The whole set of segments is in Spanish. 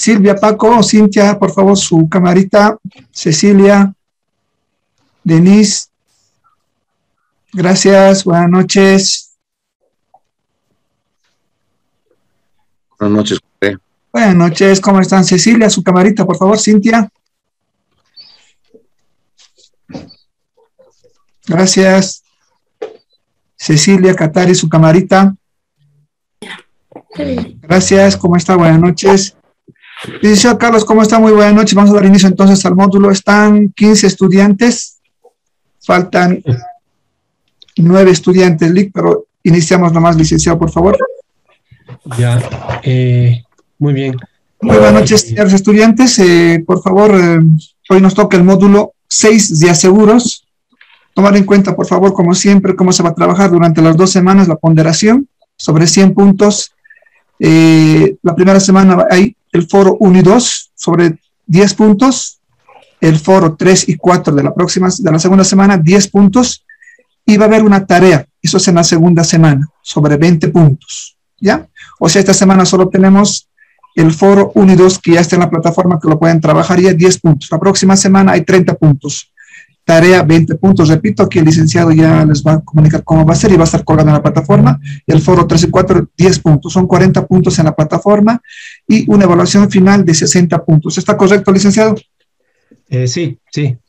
Silvia, Paco, Cintia, por favor, su camarita. Cecilia, Denise, gracias, buenas noches. Buenas noches, José. Buenas noches, ¿cómo están? Cecilia, su camarita, por favor, Cintia. Gracias. Cecilia, Catari, su camarita. Gracias, ¿cómo está? Buenas noches. Licenciado Carlos, ¿cómo está? Muy buenas noches. Vamos a dar inicio entonces al módulo. Están 15 estudiantes. Faltan 9 estudiantes, Lic, pero iniciamos nomás, licenciado, por favor. Ya, muy bien. Muy buenas noches, señores estudiantes. Por favor, hoy nos toca el módulo 6 de aseguros. Tomar en cuenta, por favor, como siempre, cómo se va a trabajar durante las 2 semanas la ponderación sobre 100 puntos. La primera semana hay el foro 1 y 2 sobre 10 puntos. El foro 3 y 4 de la segunda semana, 10 puntos. Y va a haber una tarea, eso es en la segunda semana, sobre 20 puntos. ¿Ya? O sea, esta semana solo tenemos el foro 1 y 2 que ya está en la plataforma, que lo pueden trabajar ya 10 puntos. La próxima semana hay 30 puntos. Tarea 20 puntos, repito, aquí el licenciado ya les va a comunicar cómo va a ser y va a estar colgado en la plataforma. El foro 3 y 4, 10 puntos, son 40 puntos en la plataforma y una evaluación final de 60 puntos. ¿Está correcto, licenciado? Sí,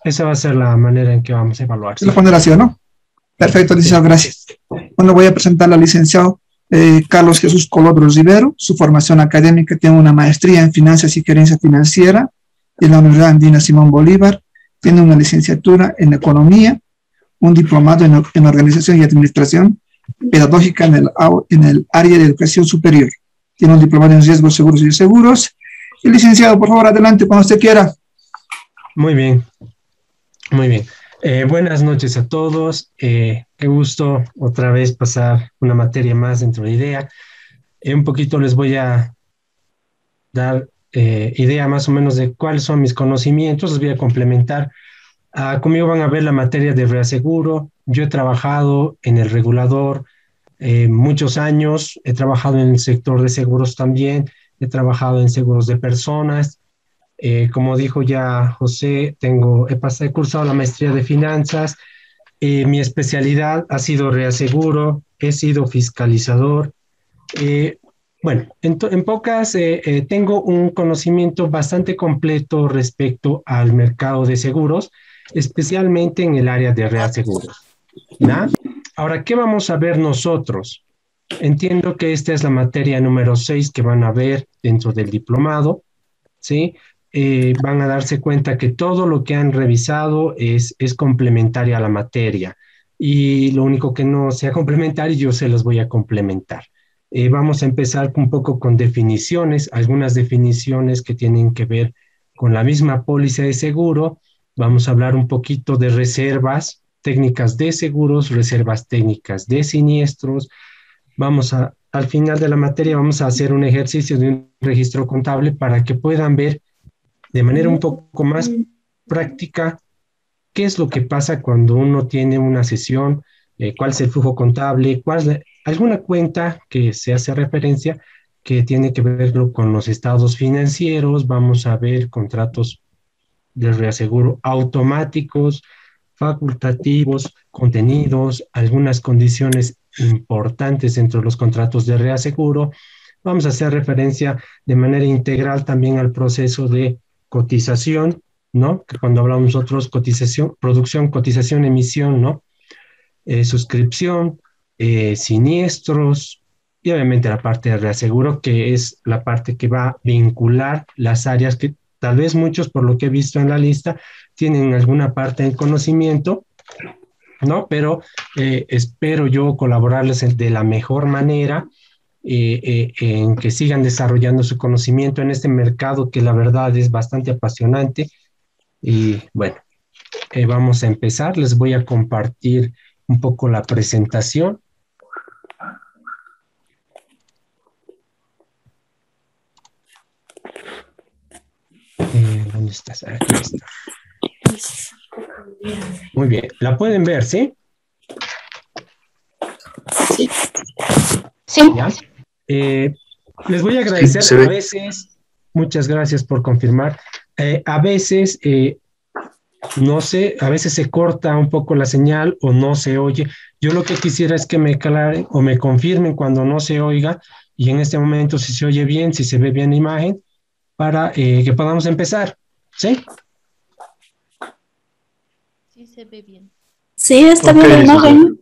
esa va a ser la manera en que vamos a evaluar. Sí. La ponderación, ¿no? Perfecto, licenciado, gracias. Bueno, voy a presentar al licenciado Carlos Jesús Colodro Rivero. Su formación académica: tiene una maestría en Finanzas y Gerencia Financiera en la Universidad Andina Simón Bolívar. Tiene una licenciatura en Economía, un diplomado en Organización y Administración Pedagógica en el área de Educación Superior. Tiene un diplomado en Riesgos Seguros y Seguros. Y licenciado, por favor, adelante cuando usted quiera. Muy bien, muy bien. Buenas noches a todos. Qué gusto otra vez pasar una materia más dentro de IDEA. Un poquito les voy a dar idea más o menos de cuáles son mis conocimientos. Les voy a complementar. Conmigo van a ver la materia de reaseguro. Yo he trabajado en el regulador muchos años. He trabajado en el sector de seguros también. He trabajado en seguros de personas. Como dijo ya José, he cursado la maestría de finanzas. Mi especialidad ha sido reaseguro, he sido fiscalizador. Bueno, en pocas, tengo un conocimiento bastante completo respecto al mercado de seguros, especialmente en el área de reaseguros, ¿no? Ahora, ¿qué vamos a ver nosotros? Entiendo que esta es la materia número 6 que van a ver dentro del diplomado, ¿sí? Van a darse cuenta que todo lo que han revisado es complementaria a la materia, y lo único que no sea complementario yo se los voy a complementar. Vamos a empezar un poco con definiciones, algunas definiciones que tienen que ver con la misma póliza de seguro. Vamos a hablar un poquito de reservas técnicas de seguros, reservas técnicas de siniestros. Al final de la materia vamos a hacer un ejercicio de un registro contable para que puedan ver de manera un poco más práctica qué es lo que pasa cuando uno tiene una sesión, cuál es el flujo contable, alguna cuenta que se hace referencia que tiene que ver con los estados financieros. Vamos a ver contratos de reaseguro automáticos, facultativos, contenidos, algunas condiciones importantes dentro de los contratos de reaseguro. Vamos a hacer referencia de manera integral también al proceso de cotización, ¿no? Que cuando hablamos nosotros cotización, producción, cotización, emisión, ¿no? Suscripción, siniestros y obviamente la parte de reaseguro, que es la parte que va a vincular las áreas que tal vez muchos, por lo que he visto en la lista, tienen alguna parte del conocimiento, ¿no? Pero espero yo colaborarles de la mejor manera, en que sigan desarrollando su conocimiento en este mercado que la verdad es bastante apasionante. Y bueno, vamos a empezar. Les voy a compartir un poco la presentación. ¿Dónde estás? Aquí está. Muy bien, la pueden ver, ¿sí? Sí. ¿Ya? Les voy a agradecer Sí, a veces. Muchas gracias por confirmar. A veces, no sé, a veces se corta un poco la señal o no se oye. Yo lo que quisiera es que me aclaren o me confirmen cuando no se oiga y en este momento si se oye bien, si se ve bien la imagen, para que podamos empezar. ¿Sí? Sí, se ve bien. Sí, está bien la imagen.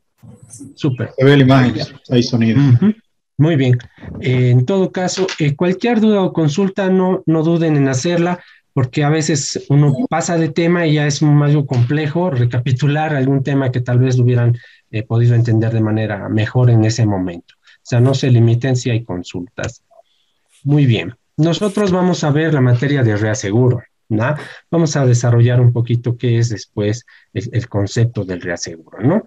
Súper. Se ve la imagen, hay sonido. Muy bien. En todo caso, cualquier duda o consulta, no duden en hacerla, porque a veces uno pasa de tema y ya es algo complejo recapitular algún tema que tal vez lo hubieran podido entender de manera mejor en ese momento. O sea, no se limiten si hay consultas. Muy bien. Nosotros vamos a ver la materia de reaseguro, ¿no? Vamos a desarrollar un poquito qué es después el concepto del reaseguro, ¿no?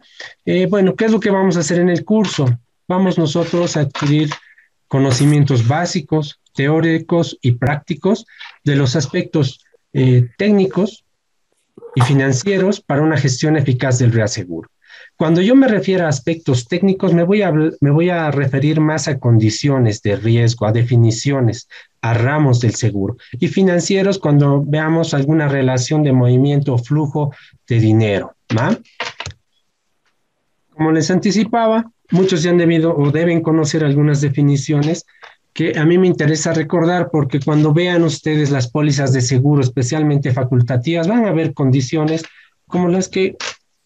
Bueno, ¿qué es lo que vamos a hacer en el curso? Vamos nosotros a adquirir conocimientos básicos, teóricos y prácticos de los aspectos técnicos y financieros para una gestión eficaz del reaseguro. Cuando yo me refiero a aspectos técnicos, me voy a referir más a condiciones de riesgo, a definiciones, a ramos del seguro. Y financieros, cuando veamos alguna relación de movimiento o flujo de dinero, ¿va? Como les anticipaba, muchos ya han debido o deben conocer algunas definiciones que a mí me interesa recordar porque cuando vean ustedes las pólizas de seguro, especialmente facultativas, van a ver condiciones como las que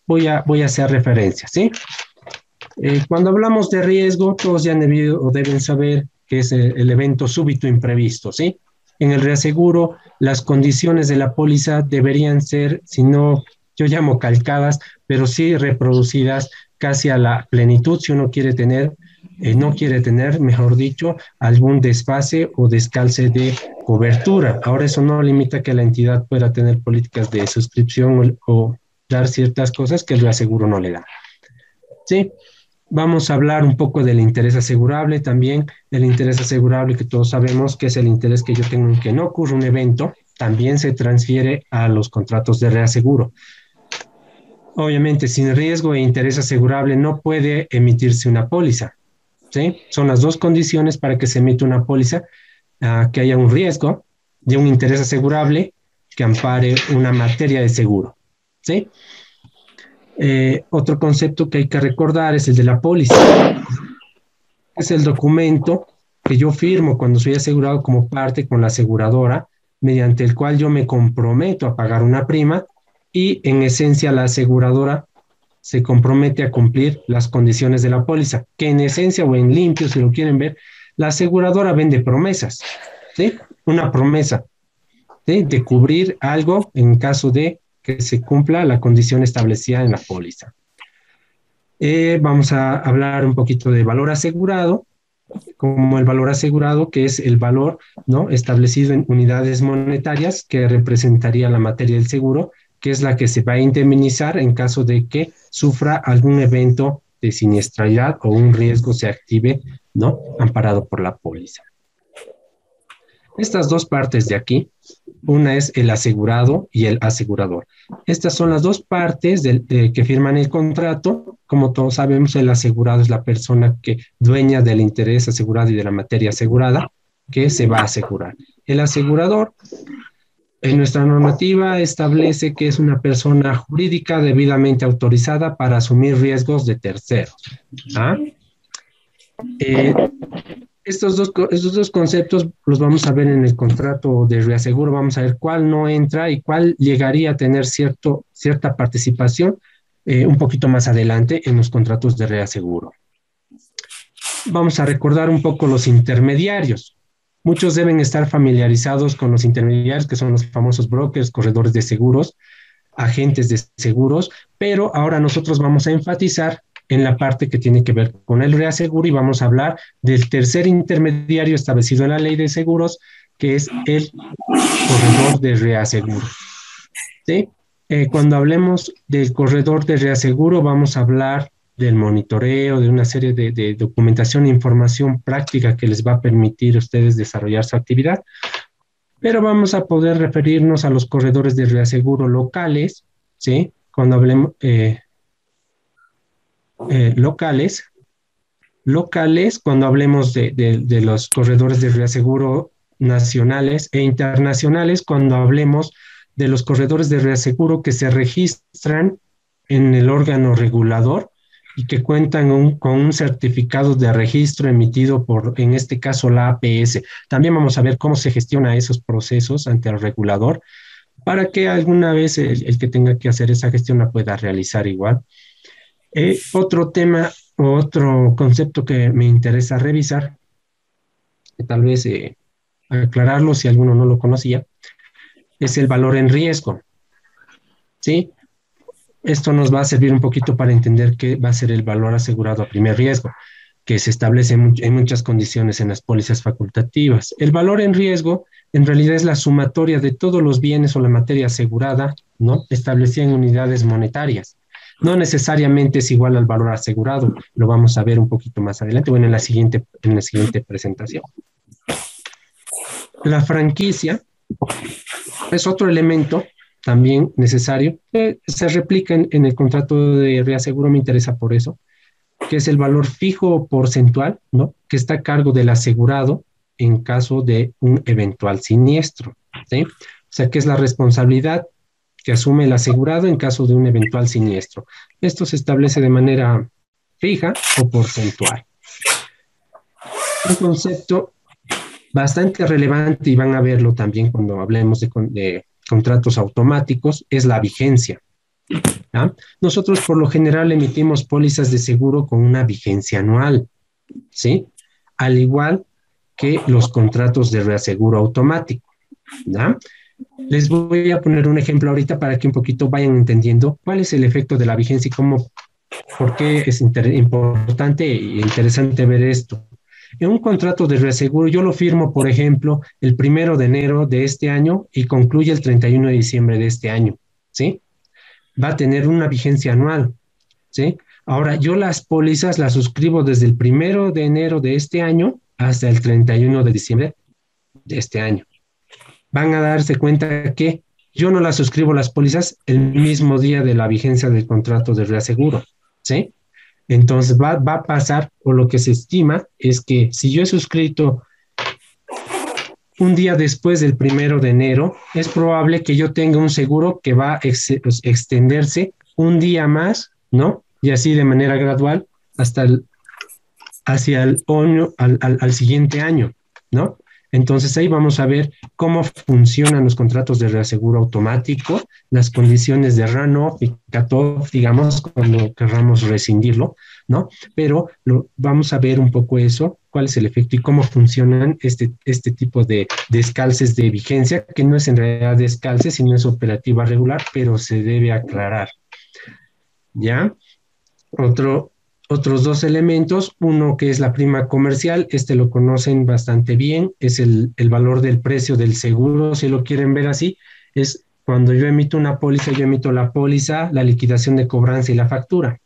voy a hacer referencia, ¿sí? Cuando hablamos de riesgo, todos ya han debido o deben saber que es el evento súbito imprevisto, ¿sí? En el reaseguro, las condiciones de la póliza deberían ser, si no, yo llamo calcadas, pero sí reproducidas casi a la plenitud si uno quiere tener, no quiere tener, mejor dicho, algún desfase o descalce de cobertura. Ahora eso no limita que la entidad pueda tener políticas de suscripción o dar ciertas cosas que el reaseguro no le da. Sí, vamos a hablar un poco del interés asegurable también. El interés asegurable que todos sabemos que es el interés que yo tengo en que no ocurra un evento, también se transfiere a los contratos de reaseguro. Obviamente, sin riesgo e interés asegurable no puede emitirse una póliza, ¿sí? Son las dos condiciones para que se emita una póliza, que haya un riesgo de un interés asegurable que ampare una materia de seguro, ¿sí? Otro concepto que hay que recordar es el de la póliza. Es el documento que yo firmo cuando soy asegurado como parte con la aseguradora, mediante el cual yo me comprometo a pagar una prima y en esencia la aseguradora se compromete a cumplir las condiciones de la póliza, que en esencia o en limpio, si lo quieren ver, la aseguradora vende promesas, ¿sí? Una promesa, ¿sí? De cubrir algo en caso de que se cumpla la condición establecida en la póliza. Vamos a hablar un poquito de valor asegurado, como el valor asegurado, que es el valor, ¿no?, establecido en unidades monetarias que representaría la materia del seguro, que es la que se va a indemnizar en caso de que sufra algún evento de siniestralidad o un riesgo se active, ¿no?, amparado por la póliza. Estas dos partes de aquí, una es el asegurado y el asegurador. Estas son las dos partes que firman el contrato. Como todos sabemos, el asegurado es la persona que dueña del interés asegurado y de la materia asegurada que se va a asegurar. El asegurador, en nuestra normativa, establece que es una persona jurídica debidamente autorizada para asumir riesgos de terceros. ¿Ah? Estos dos conceptos los vamos a ver en el contrato de reaseguro. Vamos a ver cuál no entra y cuál llegaría a tener cierta participación un poquito más adelante en los contratos de reaseguro. Vamos a recordar un poco los intermediarios. Muchos deben estar familiarizados con los intermediarios, que son los famosos brokers, corredores de seguros, agentes de seguros, pero ahora nosotros vamos a enfatizar en la parte que tiene que ver con el reaseguro y vamos a hablar del tercer intermediario establecido en la ley de seguros, que es el corredor de reaseguro. ¿Sí? Cuando hablemos del corredor de reaseguro, vamos a hablar del monitoreo, de una serie de documentación e información práctica que les va a permitir a ustedes desarrollar su actividad, pero vamos a poder referirnos a los corredores de reaseguro locales, ¿sí? Cuando hablemos locales, cuando hablemos de los corredores de reaseguro nacionales e internacionales cuando hablemos de los corredores de reaseguro que se registran en el órgano regulador y que cuentan con un certificado de registro emitido por, en este caso, la APS. También vamos a ver cómo se gestiona esos procesos ante el regulador para que alguna vez el que tenga que hacer esa gestión la pueda realizar igual. Otro tema, otro concepto que me interesa revisar, que tal vez aclararlo si alguno no lo conocía, es el valor en riesgo, ¿sí? Esto nos va a servir un poquito para entender qué va a ser el valor asegurado a primer riesgo, que se establece en muchas condiciones en las pólizas facultativas. El valor en riesgo en realidad es la sumatoria de todos los bienes o la materia asegurada, ¿no? Establecida en unidades monetarias. No necesariamente es igual al valor asegurado, lo vamos a ver un poquito más adelante, bueno, en la siguiente presentación. La franquicia es otro elemento también necesario, se replica en el contrato de reaseguro, me interesa por eso, que es el valor fijo o porcentual, ¿no? Que está a cargo del asegurado en caso de un eventual siniestro, ¿sí? O sea, que es la responsabilidad que asume el asegurado en caso de un eventual siniestro. Esto se establece de manera fija o porcentual. Un concepto bastante relevante, y van a verlo también cuando hablemos de contratos automáticos, es la vigencia. ¿Ya? Nosotros por lo general emitimos pólizas de seguro con una vigencia anual, ¿sí? Al igual que los contratos de reaseguro automático, ¿ya? Les voy a poner un ejemplo ahorita para que un poquito vayan entendiendo cuál es el efecto de la vigencia y cómo, por qué es importante e interesante ver esto. En un contrato de reaseguro yo lo firmo, por ejemplo, el 1 de enero de este año y concluye el 31 de diciembre de este año, ¿sí? Va a tener una vigencia anual, ¿sí? Ahora, yo las pólizas las suscribo desde el 1 de enero de este año hasta el 31 de diciembre de este año. Van a darse cuenta que yo no las suscribo las pólizas el mismo día de la vigencia del contrato de reaseguro, ¿sí? Entonces va a pasar, o lo que se estima es que si yo he suscrito un día después del 1 de enero, es probable que yo tenga un seguro que va a extenderse un día más, ¿no? Y así de manera gradual hacia el año, al siguiente año, ¿no? Entonces ahí vamos a ver cómo funcionan los contratos de reaseguro automático, las condiciones de run-off y cut-off, digamos, cuando querramos rescindirlo, ¿no? Pero vamos a ver un poco eso, cuál es el efecto y cómo funcionan este tipo de descalces de vigencia, que no es en realidad descalce, sino es operativa regular, pero se debe aclarar, ¿ya? Otros dos elementos, uno que es la prima comercial, lo conocen bastante bien, es el valor del precio del seguro, si lo quieren ver así, es cuando yo emito una póliza, yo emito la póliza, la liquidación de cobranza y la factura.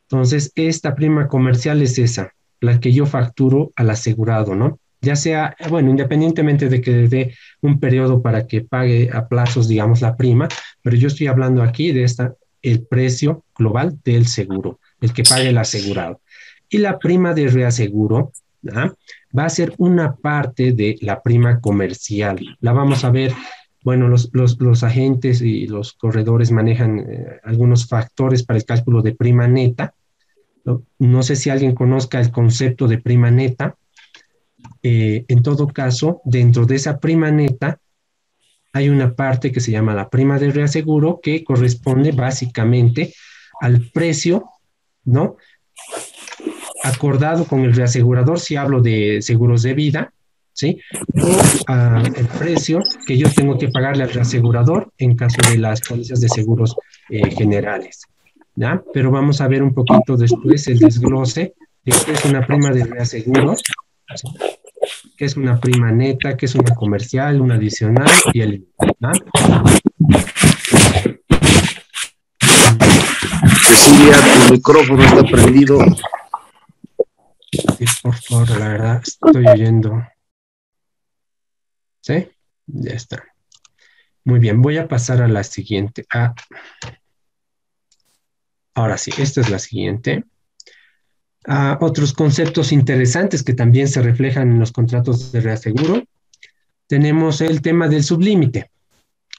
Entonces, esta prima comercial es esa, la que yo facturo al asegurado, ¿no? Ya sea, bueno, independientemente de que dé un periodo para que pague a plazos, digamos, la prima, pero yo estoy hablando aquí de el precio global del seguro, el que pague el asegurado. Y la prima de reaseguro, ¿no? Va a ser una parte de la prima comercial. La vamos a ver, bueno, los agentes y los corredores manejan algunos factores para el cálculo de prima neta. No sé si alguien conozca el concepto de prima neta. En todo caso, dentro de esa prima neta, hay una parte que se llama la prima de reaseguro que corresponde básicamente al precio, ¿no? Acordado con el reasegurador, si hablo de seguros de vida, ¿sí? O el precio que yo tengo que pagarle al reasegurador en caso de las pólizas de seguros generales, ¿ya? Pero vamos a ver un poquito después el desglose de qué es una prima de reaseguro, ¿sí? Qué es una prima neta, qué es una comercial, una adicional y el... ¿no? Cecilia, tu micrófono está prendido. Sí, por favor, la verdad, estoy oyendo. ¿Sí? Ya está. Muy bien, voy a pasar a la siguiente. Ahora sí, esta es la siguiente. Otros conceptos interesantes que también se reflejan en los contratos de reaseguro tenemos el tema del sublímite.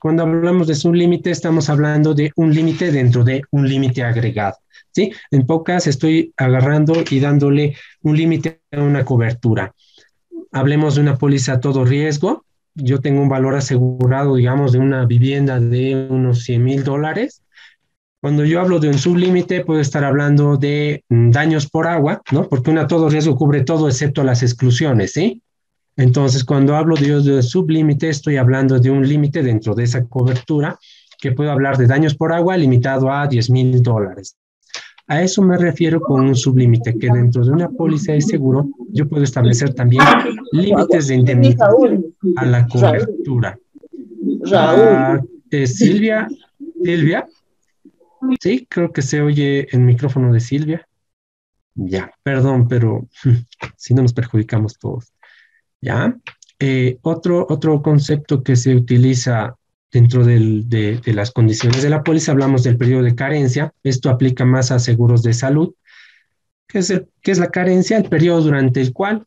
Cuando hablamos de sublímite, estamos hablando de un límite dentro de un límite agregado, ¿sí? En pocas estoy agarrando y dándole un límite a una cobertura. Hablemos de una póliza a todo riesgo. Yo tengo un valor asegurado, digamos, de una vivienda de unos $100,000. Cuando yo hablo de un sublímite, puedo estar hablando de daños por agua, ¿no? Porque una a todo riesgo cubre todo excepto las exclusiones, ¿sí? Entonces, cuando hablo de sublímite, estoy hablando de un límite dentro de esa cobertura que puedo hablar de daños por agua limitado a $10,000. A eso me refiero con un sublímite, que dentro de una póliza de seguro yo puedo establecer también límites de indemnización a la cobertura. Silvia, sí, creo que se oye el micrófono de Silvia. Ya, perdón, pero si no nos perjudicamos todos. ¿Ya? Otro concepto que se utiliza dentro de las condiciones de la póliza, hablamos del periodo de carencia. Esto aplica más a seguros de salud. ¿Qué es la carencia? El periodo durante el cual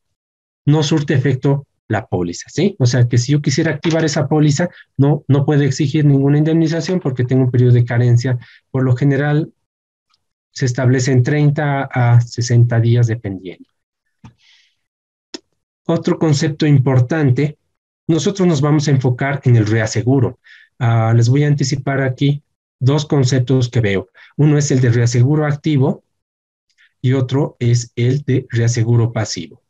no surte efecto la póliza, ¿sí? O sea, que si yo quisiera activar esa póliza, no puede exigir ninguna indemnización porque tengo un periodo de carencia. Por lo general, se establece en 30 a 60 días dependiendo. Otro concepto importante, nosotros nos vamos a enfocar en el reaseguro. Les voy a anticipar aquí dos conceptos que veo. Uno es el de reaseguro activo y otro es el de reaseguro pasivo,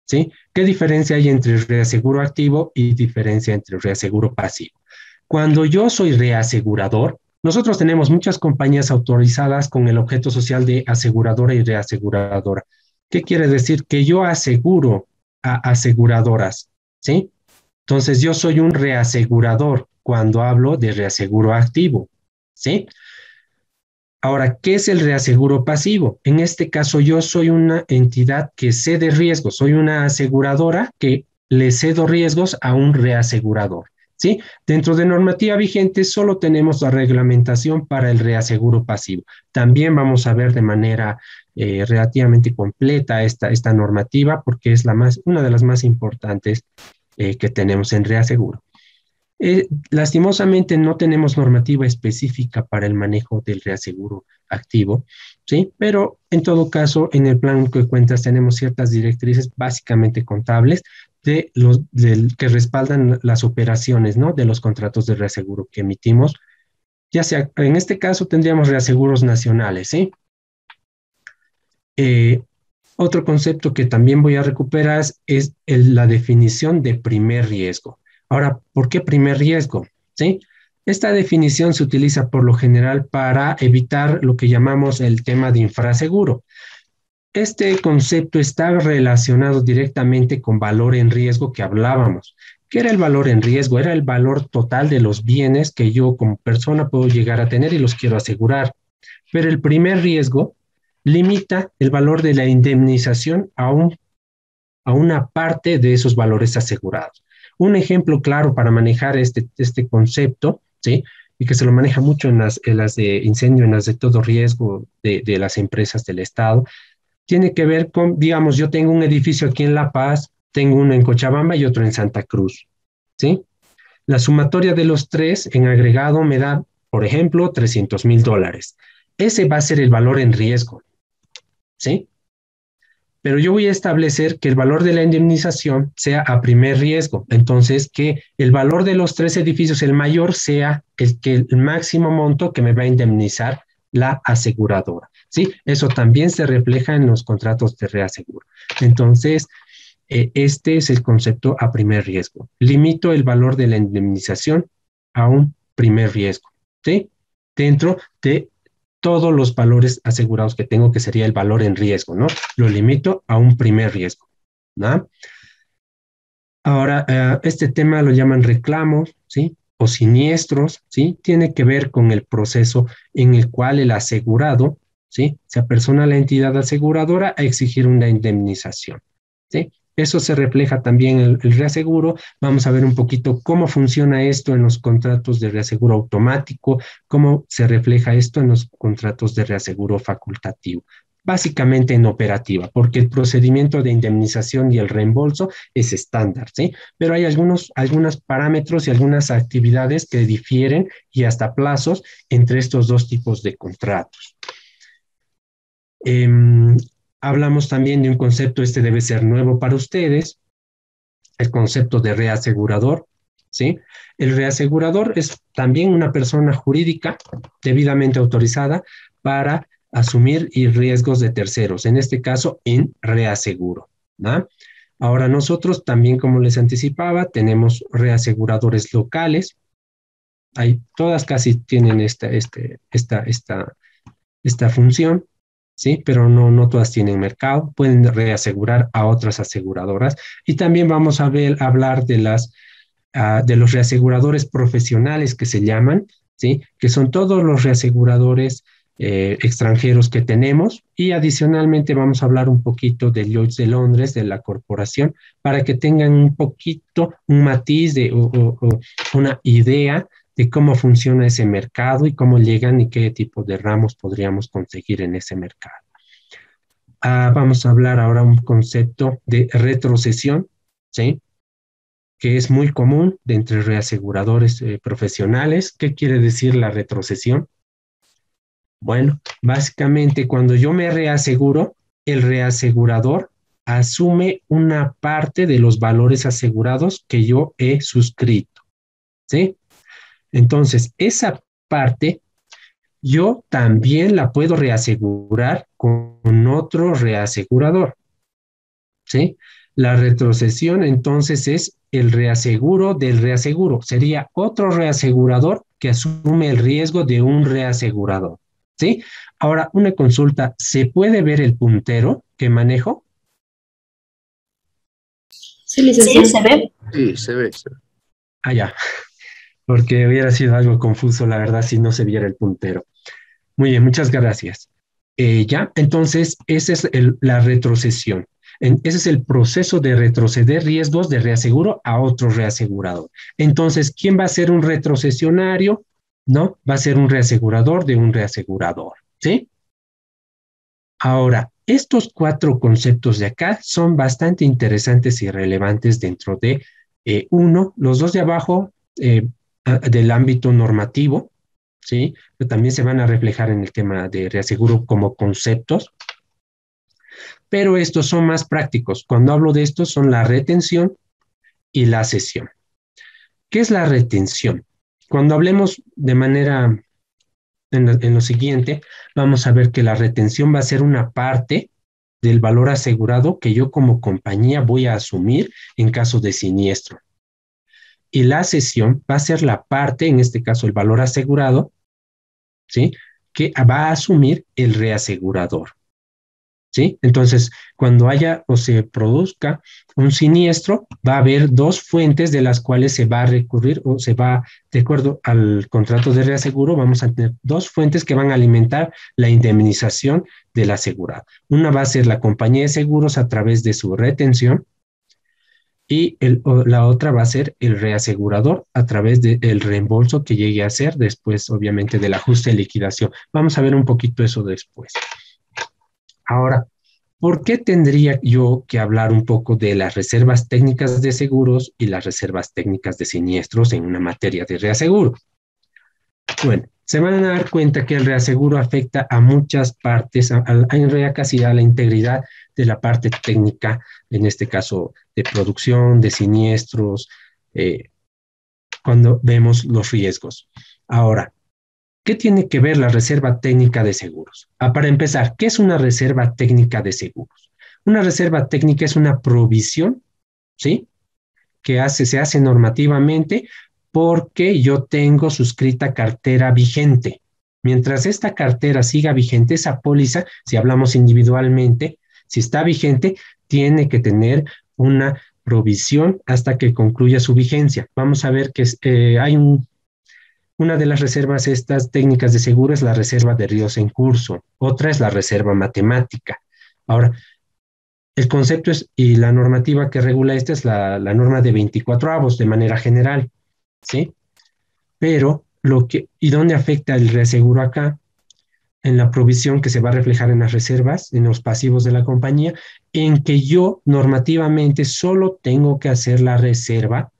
¿sí? ¿Qué diferencia hay entre reaseguro activo y diferencia entre reaseguro pasivo? Cuando yo soy reasegurador, nosotros tenemos muchas compañías autorizadas con el objeto social de aseguradora y reaseguradora. ¿Qué quiere decir? Que yo aseguro a aseguradoras, ¿sí? Entonces, yo soy un reasegurador cuando hablo de reaseguro activo, ¿sí? Ahora, ¿qué es el reaseguro pasivo? En este caso, yo soy una entidad que cede riesgos, soy una aseguradora que le cedo riesgos a un reasegurador, ¿sí? Dentro de normativa vigente solo tenemos la reglamentación para el reaseguro pasivo. También vamos a ver de manera relativamente completa esta normativa porque es una de las más importantes que tenemos en reaseguro. Lastimosamente no tenemos normativa específica para el manejo del reaseguro activo, ¿sí? Pero en todo caso, en el plan que cuentas tenemos ciertas directrices básicamente contables que respaldan las operaciones, ¿no? De los contratos de reaseguro que emitimos. Ya sea, en este caso tendríamos reaseguros nacionales, ¿sí? Otro concepto que también voy a recuperar es la definición de primer riesgo. Ahora, ¿por qué primer riesgo? ¿Sí? Esta definición se utiliza por lo general para evitar lo que llamamos el tema de infraseguro. Este concepto está relacionado directamente con valor en riesgo que hablábamos. ¿Qué era el valor en riesgo? Era el valor total de los bienes que yo como persona puedo llegar a tener y los quiero asegurar. Pero el primer riesgo limita el valor de la indemnización a una parte de esos valores asegurados. Un ejemplo claro para manejar este concepto, ¿sí? Y que se lo maneja mucho en las de incendio, en las de todo riesgo de las empresas del Estado, tiene que ver con, digamos, yo tengo un edificio aquí en La Paz, tengo uno en Cochabamba y otro en Santa Cruz, ¿sí? La sumatoria de los tres en agregado me da, por ejemplo, $300,000. Ese va a ser el valor en riesgo, ¿sí? Pero yo voy a establecer que el valor de la indemnización sea a primer riesgo. Entonces, que el valor de los tres edificios, el mayor, sea el máximo monto que me va a indemnizar la aseguradora, ¿sí? Eso también se refleja en los contratos de reaseguro. Entonces, este es el concepto a primer riesgo. Limito el valor de la indemnización a un primer riesgo, ¿sí? Dentro de todos los valores asegurados que tengo, que sería el valor en riesgo, ¿no? Lo limito a un primer riesgo, ¿no? Ahora, este tema lo llaman reclamos, ¿sí? O siniestros, ¿sí? Tiene que ver con el proceso en el cual el asegurado, ¿sí? Se apersona a la entidad aseguradora a exigir una indemnización, ¿sí? Eso se refleja también en el reaseguro. Vamos a ver un poquito cómo funciona esto en los contratos de reaseguro automático, cómo se refleja esto en los contratos de reaseguro facultativo. básicamente en operativa, porque el procedimiento de indemnización y el reembolso es estándar, ¿sí? Pero hay algunos parámetros y algunas actividades que difieren y hasta plazos entre estos dos tipos de contratos. Hablamos también de un concepto, este debe ser nuevo para ustedes, el concepto de reasegurador, ¿sí? El reasegurador es también una persona jurídica debidamente autorizada para asumir riesgos de terceros, en este caso en reaseguro, ¿no? Ahora nosotros también, como les anticipaba, tenemos reaseguradores locales. Todas casi tienen esta función, ¿sí? Pero no todas tienen mercado. Pueden reasegurar a otras aseguradoras. Y también vamos a hablar de los reaseguradores profesionales que se llaman, ¿sí? Que son todos los reaseguradores extranjeros que tenemos, y adicionalmente vamos a hablar un poquito de Lloyd's de Londres, de la corporación, para que tengan un poquito, un matiz o una idea de cómo funciona ese mercado y cómo llegan y qué tipo de ramos podríamos conseguir en ese mercado. Vamos a hablar ahora un concepto de retrocesión, ¿sí? Que es muy común de entre reaseguradores profesionales. ¿Qué quiere decir la retrocesión? Bueno, básicamente cuando yo me reaseguro, el reasegurador asume una parte de los valores asegurados que yo he suscrito, ¿sí? Entonces, esa parte yo también la puedo reasegurar con otro reasegurador, ¿sí? La retrocesión entonces es el reaseguro del reaseguro. Sería otro reasegurador que asume el riesgo de un reasegurador, ¿sí? Ahora, una consulta, ¿se puede ver el puntero que manejo? Sí, licenciado. Sí, se ve. Sí, se ve. Ya, porque hubiera sido algo confuso, la verdad, si no se viera el puntero. Muy bien, muchas gracias. Ya, entonces, esa es la retrocesión. Ese es el proceso de retroceder riesgos de reaseguro a otro reasegurador. Entonces, ¿quién va a ser un retrocesionario? ¿No? Va a ser un reasegurador de un reasegurador, ¿sí? Ahora, estos 4 conceptos de acá son bastante interesantes y relevantes dentro de los dos de abajo del ámbito normativo, ¿sí? Pero también se van a reflejar en el tema de reaseguro como conceptos, pero estos son más prácticos. Cuando hablo de estos son la retención y la cesión. ¿Qué es la retención? Cuando hablemos de manera en lo siguiente, vamos a ver que la retención va a ser una parte del valor asegurado que yo como compañía voy a asumir en caso de siniestro. Y la cesión va a ser la parte, en este caso el valor asegurado, ¿sí? Que va a asumir el reasegurador, ¿sí? Entonces, cuando haya o se produzca un siniestro, va a haber 2 fuentes de las cuales se va a recurrir o se va, de acuerdo al contrato de reaseguro, vamos a tener 2 fuentes que van a alimentar la indemnización del asegurado. Una va a ser la compañía de seguros a través de su retención, y la otra va a ser el reasegurador a través del reembolso que llegue a hacer después, obviamente, del ajuste de liquidación. Vamos a ver un poquito eso después. Ahora, ¿por qué tendría yo que hablar un poco de las reservas técnicas de seguros y las reservas técnicas de siniestros en una materia de reaseguro? Bueno, se van a dar cuenta que el reaseguro afecta a muchas partes, en realidad casi a la integridad de la parte técnica, en este caso de producción, de siniestros, cuando vemos los riesgos. Ahora, ¿qué tiene que ver la reserva técnica de seguros? Para empezar, ¿qué es una reserva técnica de seguros? Una reserva técnica es una provisión, ¿sí? Que se hace normativamente porque yo tengo suscrita cartera vigente. Mientras esta cartera siga vigente, esa póliza, si hablamos individualmente, si está vigente, tiene que tener una provisión hasta que concluya su vigencia. Vamos a ver que hay una de las reservas estas técnicas de seguro es la reserva de ríos en curso, otra es la reserva matemática. Ahora, el concepto y la normativa que regula esta es la norma de 24avos de manera general, ¿sí? Pero ¿y dónde afecta el reaseguro acá? en la provisión que se va a reflejar en las reservas, en los pasivos de la compañía, en que yo normativamente solo tengo que hacer la reserva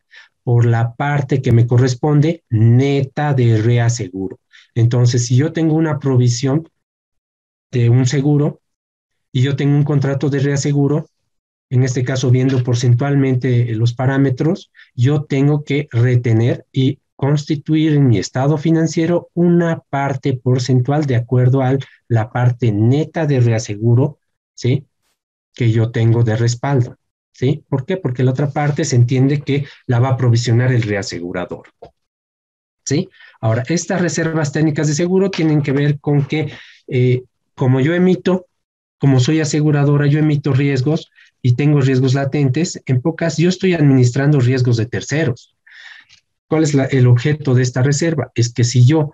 por la parte que me corresponde neta de reaseguro. Entonces, si yo tengo una provisión de un seguro y yo tengo un contrato de reaseguro, en este caso viendo porcentualmente los parámetros, yo tengo que retener y constituir en mi estado financiero una parte porcentual de acuerdo a la parte neta de reaseguro, ¿sí? Que yo tengo de respaldo, ¿sí? ¿Por qué? Porque la otra parte se entiende que la va a provisionar el reasegurador, ¿sí? Ahora, estas reservas técnicas de seguro tienen que ver con que, como yo emito, como soy aseguradora, yo emito riesgos y tengo riesgos latentes, en pocas, yo estoy administrando riesgos de terceros. ¿Cuál es el objeto de esta reserva? Es que si yo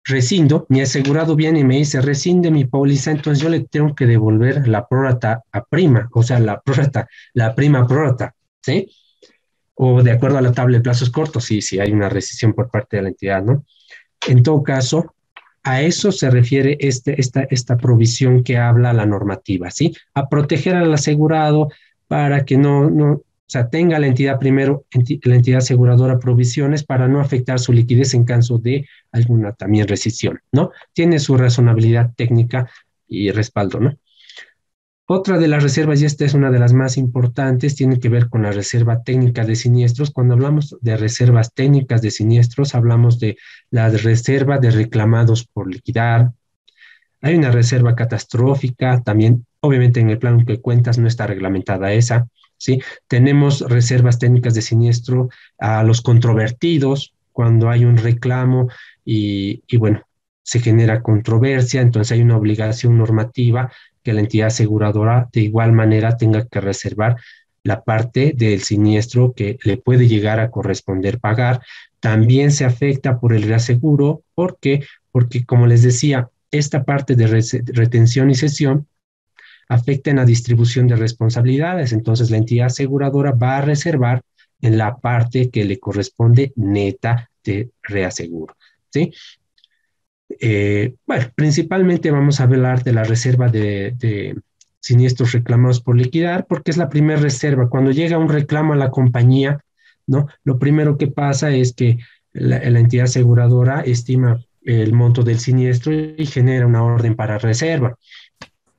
rescindo, mi asegurado viene y me dice, rescinde mi póliza, entonces yo le tengo que devolver la prórrata a prima, o sea, la prórrata, la prima prórrata, ¿sí? O de acuerdo a la tabla de plazos cortos, sí, hay una rescisión por parte de la entidad, ¿no? En todo caso, a eso se refiere esta provisión que habla la normativa, ¿sí? A proteger al asegurado para que o sea, tenga la entidad primero, la entidad aseguradora provisiones para no afectar su liquidez en caso de alguna también rescisión, ¿no? Tiene su razonabilidad técnica y respaldo, ¿no? Otra de las reservas, y esta es una de las más importantes, tiene que ver con la reserva técnica de siniestros. Cuando hablamos de reservas técnicas de siniestros, hablamos de la reserva de reclamados por liquidar. Hay una reserva catastrófica, también, obviamente en el plano que cuentas no está reglamentada esa, ¿sí? Tenemos reservas técnicas de siniestro a los controvertidos, cuando hay un reclamo y bueno, se genera controversia, entonces hay una obligación normativa que la entidad aseguradora de igual manera tenga que reservar la parte del siniestro que le puede llegar a corresponder pagar. También se afecta por el reaseguro, ¿por qué? Porque como les decía, esta parte de retención y cesión afecta en la distribución de responsabilidades, entonces la entidad aseguradora va a reservar en la parte que le corresponde neta de reaseguro, ¿sí? Bueno, principalmente vamos a hablar de la reserva de siniestros reclamados por liquidar, porque es la primera reserva. Cuando llega un reclamo a la compañía, ¿no? Lo primero que pasa es que la entidad aseguradora estima el monto del siniestro y genera una orden para reserva,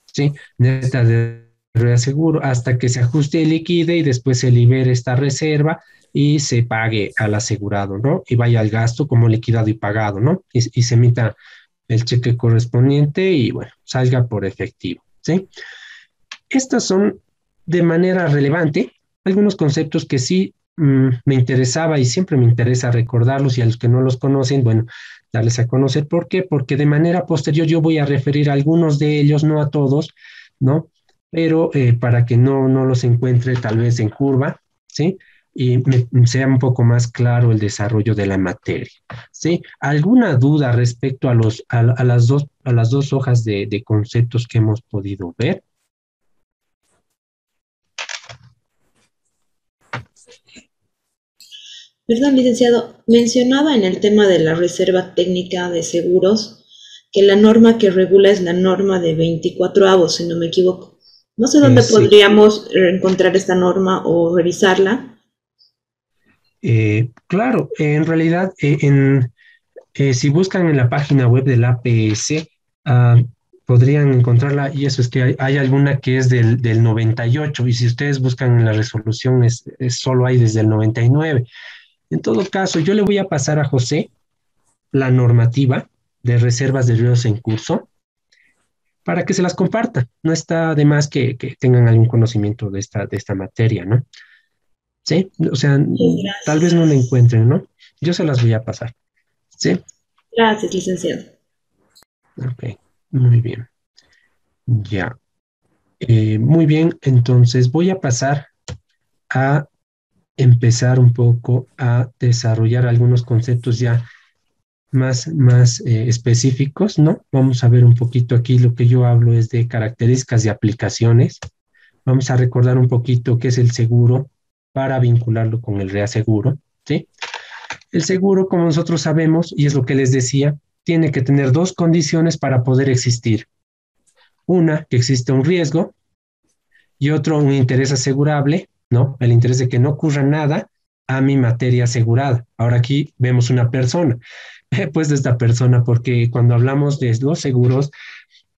¿sí? Neta de reaseguro hasta que se ajuste y liquide y después se libere esta reserva y se pague al asegurado, ¿no? Y vaya al gasto como liquidado y pagado, ¿no? Y se emita el cheque correspondiente y, bueno, salga por efectivo, ¿sí? Estas son de manera relevante algunos conceptos que sí me interesaba y siempre me interesa recordarlos y a los que no los conocen, bueno, darles a conocer. ¿Por qué? Porque de manera posterior yo voy a referir a algunos de ellos, no a todos, ¿no? Pero para que no los encuentre tal vez en curva, ¿sí? Y sea un poco más claro el desarrollo de la materia, ¿sí? ¿Alguna duda respecto a las dos hojas de conceptos que hemos podido ver? Perdón, licenciado, mencionaba en el tema de la reserva técnica de seguros que la norma que regula es la norma de 24avos, si no me equivoco. No sé dónde Sí. podríamos encontrar esta norma o revisarla. Claro, en realidad, si buscan en la página web del APS, ah, podrían encontrarla, y eso es que hay alguna que es del 98, y si ustedes buscan en la resolución, solo hay desde el 99. En todo caso, yo le voy a pasar a José la normativa de reservas de riesgos en curso para que se las comparta. No está de más que tengan algún conocimiento de esta materia, ¿no? Sí, o sea, tal vez no la encuentren, ¿no? Yo se las voy a pasar. Sí, Gracias, licenciado. ok, muy bien. Ya, muy bien, entonces voy a pasar a empezar un poco a desarrollar algunos conceptos ya más específicos, ¿no? Vamos a ver un poquito aquí, lo que yo hablo es de características de aplicaciones. Vamos a recordar un poquito qué es el seguro para vincularlo con el reaseguro, ¿sí? El seguro, como nosotros sabemos, y es lo que les decía, tiene que tener dos condiciones para poder existir. Una, que existe un riesgo, y otro, un interés asegurable, ¿no? El interés de que no ocurra nada a mi materia asegurada. Ahora aquí vemos una persona, pues de esta persona, porque cuando hablamos de los seguros,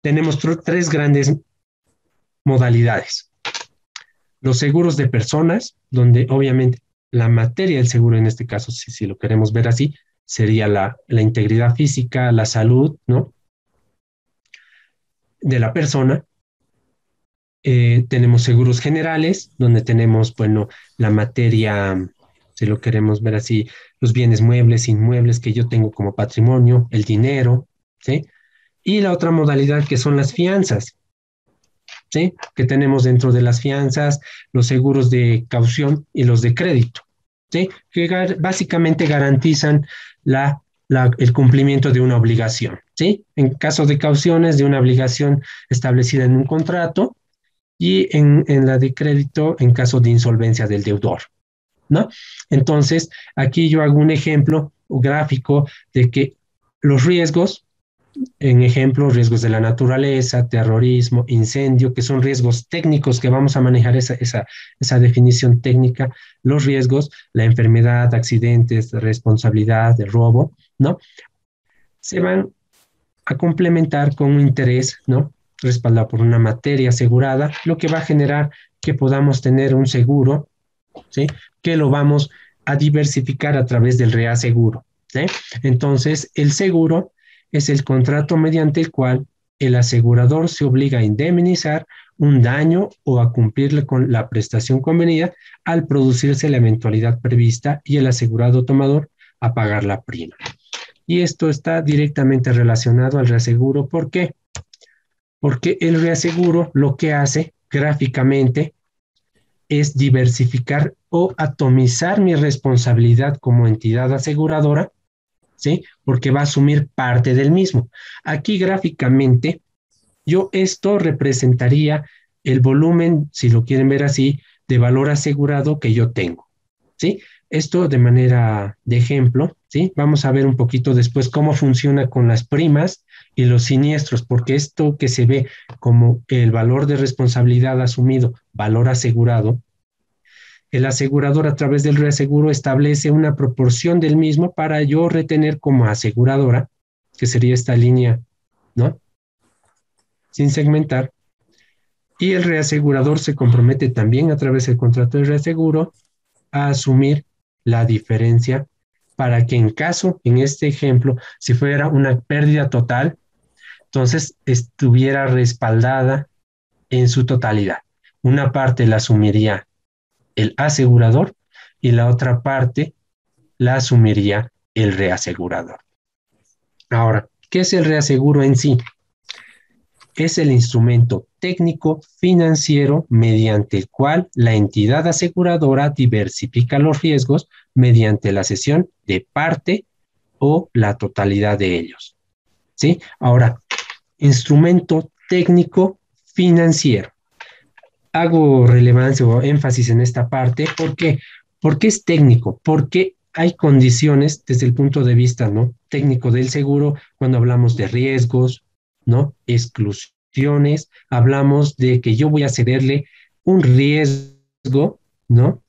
tenemos tres grandes modalidades. Los seguros de personas, donde obviamente la materia del seguro, en este caso, si lo queremos ver así, sería la integridad física, la salud, ¿no? De la persona. Tenemos seguros generales, donde tenemos, bueno, la materia, si lo queremos ver así, los bienes muebles, inmuebles que yo tengo como patrimonio, el dinero, ¿sí? Y la otra modalidad que son las fianzas, ¿sí? Que tenemos dentro de las fianzas los seguros de caución y los de crédito, ¿sí? Que básicamente garantizan el cumplimiento de una obligación, ¿sí? En caso de cauciones, de una obligación establecida en un contrato, y en la de crédito en caso de insolvencia del deudor, ¿no? Entonces, aquí yo hago un ejemplo gráfico de que los riesgos, en ejemplo, riesgos de la naturaleza, terrorismo, incendio, que son riesgos técnicos que vamos a manejar esa definición técnica, los riesgos, la enfermedad, accidentes, responsabilidad, de robo, ¿no? Se van a complementar con un interés, ¿no? Respaldado por una materia asegurada, lo que va a generar que podamos tener un seguro, ¿sí? Que lo vamos a diversificar a través del reaseguro, ¿sí? Entonces, el seguro es el contrato mediante el cual el asegurador se obliga a indemnizar un daño o a cumplirle con la prestación convenida al producirse la eventualidad prevista y el asegurado tomador a pagar la prima. Y esto está directamente relacionado al reaseguro. ¿Por qué? Porque el reaseguro lo que hace gráficamente es diversificar o atomizar mi responsabilidad como entidad aseguradora, ¿sí? Porque va a asumir parte del mismo. Aquí gráficamente, yo esto representaría el volumen, si lo quieren ver así, de valor asegurado que yo tengo, ¿sí? Esto de manera de ejemplo, ¿sí? Vamos a ver un poquito después cómo funciona con las primas y los siniestros, porque esto que se ve como el valor de responsabilidad asumido, valor asegurado, el asegurador a través del reaseguro establece una proporción del mismo para yo retener como aseguradora, que sería esta línea, ¿no? Sin segmentar. Y el reasegurador se compromete también a través del contrato de reaseguro a asumir la diferencia para que en caso, en este ejemplo, si fuera una pérdida total, entonces estuviera respaldada en su totalidad. Una parte la asumiría el asegurador y la otra parte la asumiría el reasegurador. Ahora, ¿qué es el reaseguro en sí? Es el instrumento técnico financiero mediante el cual la entidad aseguradora diversifica los riesgos mediante la cesión de parte o la totalidad de ellos. ¿Sí? Ahora, instrumento técnico financiero. Hago relevancia o énfasis en esta parte porque, porque es técnico, porque hay condiciones desde el punto de vista, ¿no?, técnico del seguro cuando hablamos de riesgos, ¿no?, exclusiones, hablamos de que yo voy a cederle un riesgo, ¿no?,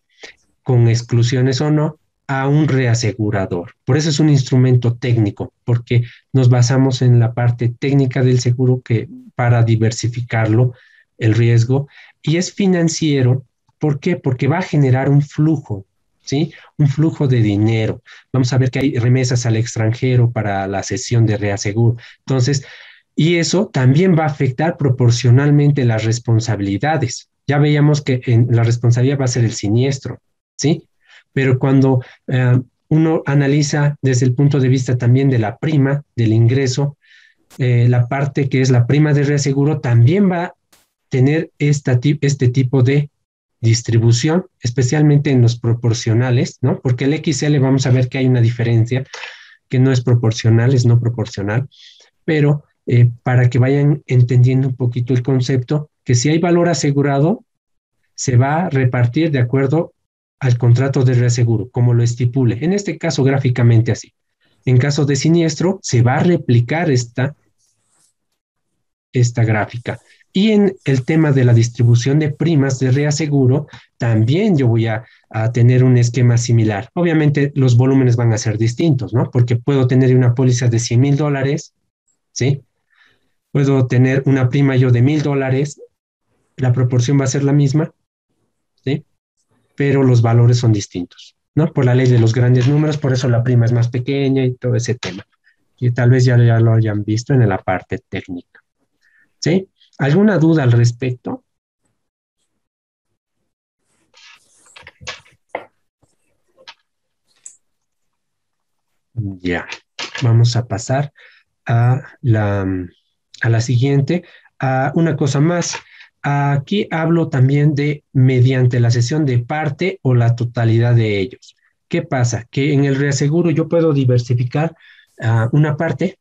con exclusiones o no, a un reasegurador. Por eso es un instrumento técnico, porque nos basamos en la parte técnica del seguro que para diversificarlo, el riesgo, y es financiero. ¿Por qué? Porque va a generar un flujo, ¿sí? Un flujo de dinero. Vamos a ver que hay remesas al extranjero para la cesión de reaseguro. Entonces, y eso también va a afectar proporcionalmente las responsabilidades. Ya veíamos que en la responsabilidad va a ser el siniestro, ¿sí? Pero cuando uno analiza desde el punto de vista también de la prima, del ingreso, la parte que es la prima de reaseguro también va a tener este tipo de distribución, especialmente en los proporcionales, ¿no? Porque el XL vamos a ver que hay una diferencia que no es proporcional, es no proporcional, pero para que vayan entendiendo un poquito el concepto, que si hay valor asegurado, se va a repartir de acuerdo al contrato de reaseguro, como lo estipule. En este caso, gráficamente así. En caso de siniestro, se va a replicar esta gráfica. Y en el tema de la distribución de primas de reaseguro, también yo voy a tener un esquema similar. Obviamente los volúmenes van a ser distintos, ¿no? Porque puedo tener una póliza de $100,000, ¿sí? Puedo tener una prima yo de $1,000, la proporción va a ser la misma, ¿sí? Pero los valores son distintos, ¿no? Por la ley de los grandes números, por eso la prima es más pequeña y todo ese tema, que tal vez ya lo hayan visto en la parte técnica, ¿sí? ¿Alguna duda al respecto? Ya, vamos a pasar a la siguiente. Una cosa más. Aquí hablo también de mediante la cesión de parte o la totalidad de ellos. ¿Qué pasa? Que en el reaseguro yo puedo diversificar una parte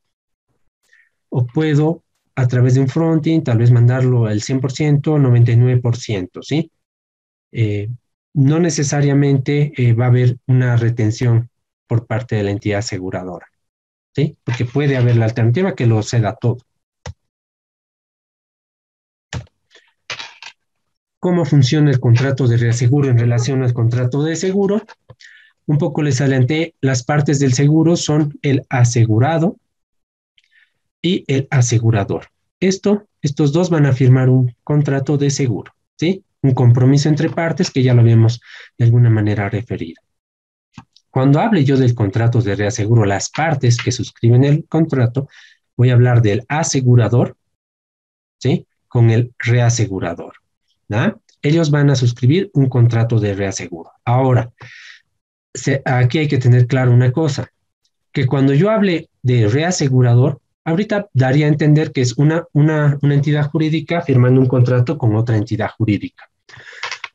o puedo a través de un fronting tal vez mandarlo al 100%, 99%, ¿sí? Eh, no necesariamente va a haber una retención por parte de la entidad aseguradora, ¿sí? Porque puede haber la alternativa que lo ceda todo. ¿Cómo funciona el contrato de reaseguro en relación al contrato de seguro? Un poco les adelanté, las partes del seguro son el asegurado y el asegurador. Estos dos van a firmar un contrato de seguro, ¿sí? Un compromiso entre partes que ya lo habíamos de alguna manera referido. Cuando hable yo del contrato de reaseguro, las partes que suscriben el contrato, voy a hablar del asegurador, ¿sí? Con el reasegurador, ¿no? Ellos van a suscribir un contrato de reaseguro. Ahora, aquí hay que tener claro una cosa, que cuando yo hable de reasegurador, ahorita daría a entender que es una entidad jurídica firmando un contrato con otra entidad jurídica,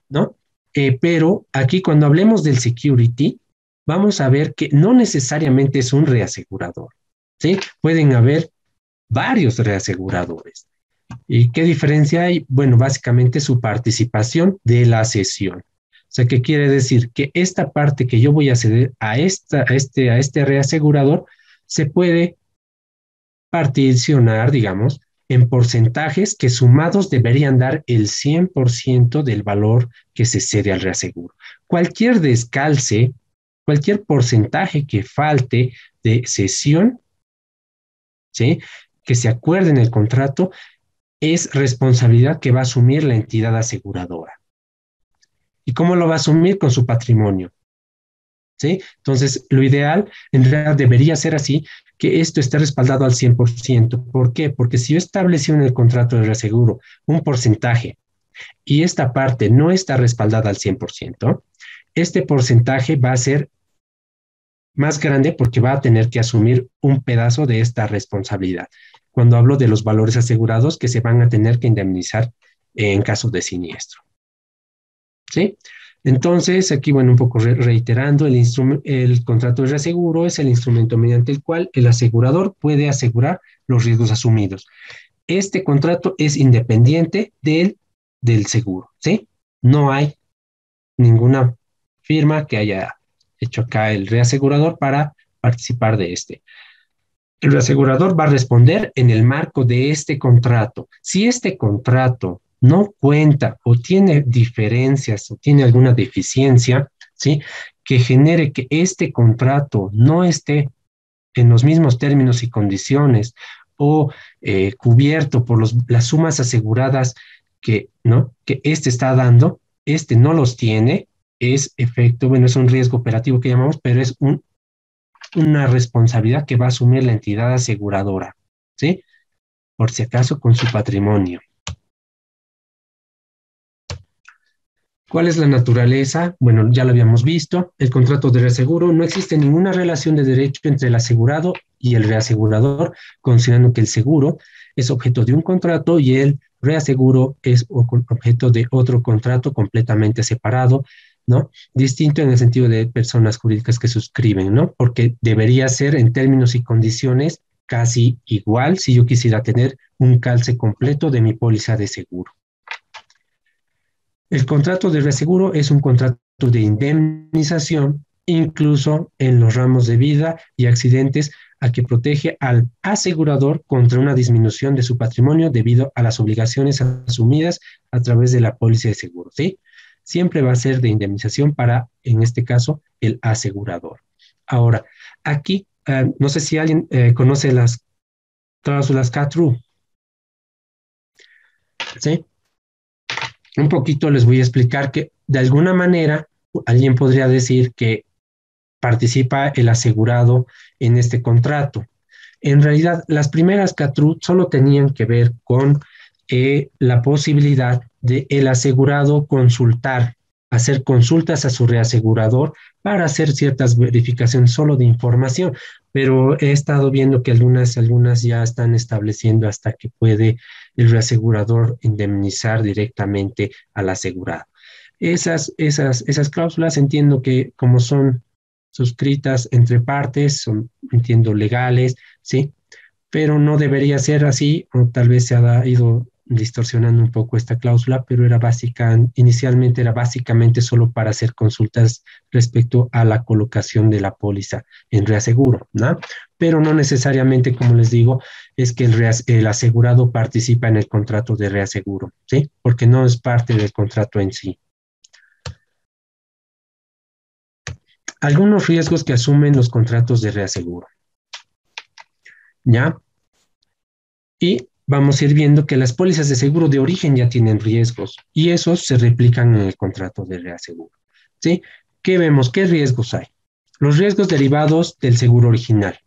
¿no? Pero aquí cuando hablemos del security, vamos a ver que no necesariamente es un reasegurador, ¿sí? Pueden haber varios reaseguradores. ¿Y qué diferencia hay? Bueno, básicamente su participación de la cesión. O sea, ¿qué quiere decir? Que esta parte que yo voy a ceder a este reasegurador se puede particionar, digamos, en porcentajes que sumados deberían dar el 100% del valor que se cede al reaseguro. Cualquier descalce, cualquier porcentaje que falte de cesión, ¿sí? Que se acuerde en el contrato, es responsabilidad que va a asumir la entidad aseguradora. ¿Y cómo lo va a asumir? Con su patrimonio, ¿sí? Entonces, lo ideal en realidad debería ser así, que esto esté respaldado al 100%. ¿Por qué? Porque si yo establecí en el contrato de reaseguro un porcentaje y esta parte no está respaldada al 100%, este porcentaje va a ser más grande porque va a tener que asumir un pedazo de esta responsabilidad. Cuando hablo de los valores asegurados que se van a tener que indemnizar en caso de siniestro, ¿sí? Entonces, aquí, bueno, un poco reiterando, el contrato de reaseguro es el instrumento mediante el cual el asegurador puede asegurar los riesgos asumidos. Este contrato es independiente del seguro, ¿sí? No hay ninguna firma que haya hecho acá el reasegurador para participar de este. El reasegurador va a responder en el marco de este contrato. Si este contrato no cuenta o tiene diferencias o tiene alguna deficiencia, ¿sí? Que genere que este contrato no esté en los mismos términos y condiciones o cubierto por las sumas aseguradas ¿no? Que este está dando, este no los tiene, es efecto, bueno, es un riesgo operativo que llamamos, pero es una responsabilidad que va a asumir la entidad aseguradora, ¿sí? Por si acaso con su patrimonio. ¿Cuál es la naturaleza? Bueno, ya lo habíamos visto. El contrato de reaseguro, no existe ninguna relación de derecho entre el asegurado y el reasegurador, considerando que el seguro es objeto de un contrato y el reaseguro es objeto de otro contrato completamente separado, ¿no? Distinto en el sentido de personas jurídicas que suscriben, ¿no? Porque debería ser en términos y condiciones casi igual si yo quisiera tener un calce completo de mi póliza de seguro. El contrato de reaseguro es un contrato de indemnización incluso en los ramos de vida y accidentes, a que protege al asegurador contra una disminución de su patrimonio debido a las obligaciones asumidas a través de la póliza de seguro, ¿sí? Siempre va a ser de indemnización para, en este caso, el asegurador. Ahora, aquí, no sé si alguien conoce las cláusulas CATRU, ¿sí? Un poquito les voy a explicar que, de alguna manera, alguien podría decir que participa el asegurado en este contrato. En realidad, las primeras CATRU solo tenían que ver con la posibilidad de el asegurado consultar, hacer consultas a su reasegurador para hacer ciertas verificaciones solo de información, pero he estado viendo que algunas ya están estableciendo hasta que puede el reasegurador indemnizar directamente al asegurado. Esas cláusulas entiendo que como son suscritas entre partes, son, entiendo, legales, ¿sí? Pero no debería ser así, o tal vez se ha ido distorsionando un poco esta cláusula, pero inicialmente era básicamente solo para hacer consultas respecto a la colocación de la póliza en reaseguro, ¿no? Pero no necesariamente, como les digo, es que el asegurado participa en el contrato de reaseguro, ¿sí? Porque no es parte del contrato en sí. Algunos riesgos que asumen los contratos de reaseguro, ¿ya? Y vamos a ir viendo que las pólizas de seguro de origen ya tienen riesgos y esos se replican en el contrato de reaseguro, ¿sí? ¿Qué vemos? ¿Qué riesgos hay? Los riesgos derivados del seguro original.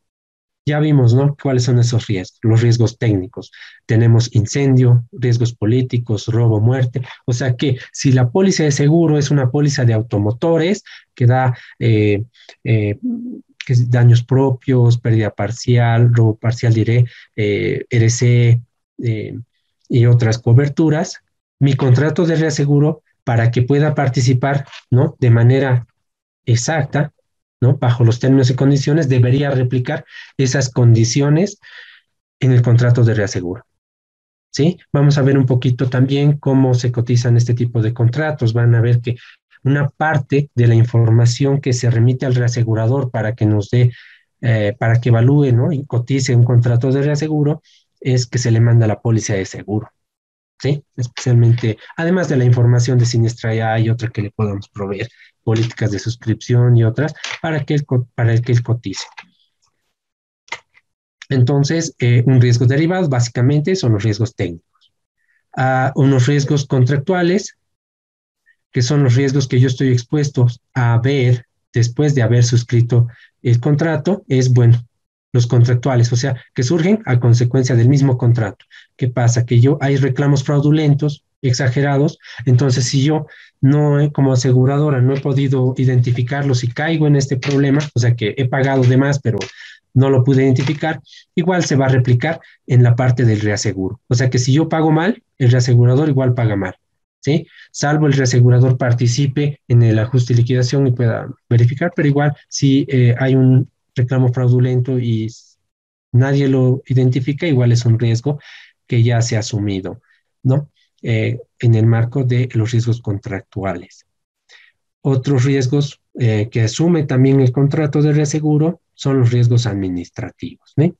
Ya vimos, ¿no? ¿Cuáles son esos riesgos? Los riesgos técnicos. Tenemos incendio, riesgos políticos, robo, muerte. O sea que si la póliza de seguro es una póliza de automotores que da que es daños propios, pérdida parcial, robo parcial, diré, RC y otras coberturas, mi contrato de reaseguro para que pueda participar, ¿no? De manera exacta, ¿no? Bajo los términos y condiciones, debería replicar esas condiciones en el contrato de reaseguro. ¿Sí? Vamos a ver un poquito también cómo se cotizan este tipo de contratos. Van a ver que una parte de la información que se remite al reasegurador para que nos dé, para que evalúe, ¿no? Y cotice un contrato de reaseguro, es que se le manda la póliza de seguro. ¿Sí? Especialmente, además de la información de Siniestraya, hay otra que le podamos proveer, políticas de suscripción y otras, para que él cotice. Entonces, un riesgo derivado básicamente son los riesgos técnicos. Unos riesgos contractuales, que son los riesgos que yo estoy expuesto a ver después de haber suscrito el contrato, es, bueno, los contractuales, o sea, que surgen a consecuencia del mismo contrato. ¿Qué pasa? Que hay reclamos fraudulentos, exagerados, entonces si yo no, como aseguradora, no he podido identificarlos y caigo en este problema, o sea, que he pagado de más, pero no lo pude identificar, igual se va a replicar en la parte del reaseguro. O sea que si yo pago mal, el reasegurador igual paga mal, ¿sí? Salvo el reasegurador participe en el ajuste y liquidación y pueda verificar, pero igual si hay un reclamo fraudulento y nadie lo identifica, igual es un riesgo que ya se ha asumido, ¿no? En el marco de los riesgos contractuales. Otros riesgos que asume también el contrato de reaseguro son los riesgos administrativos, ¿no?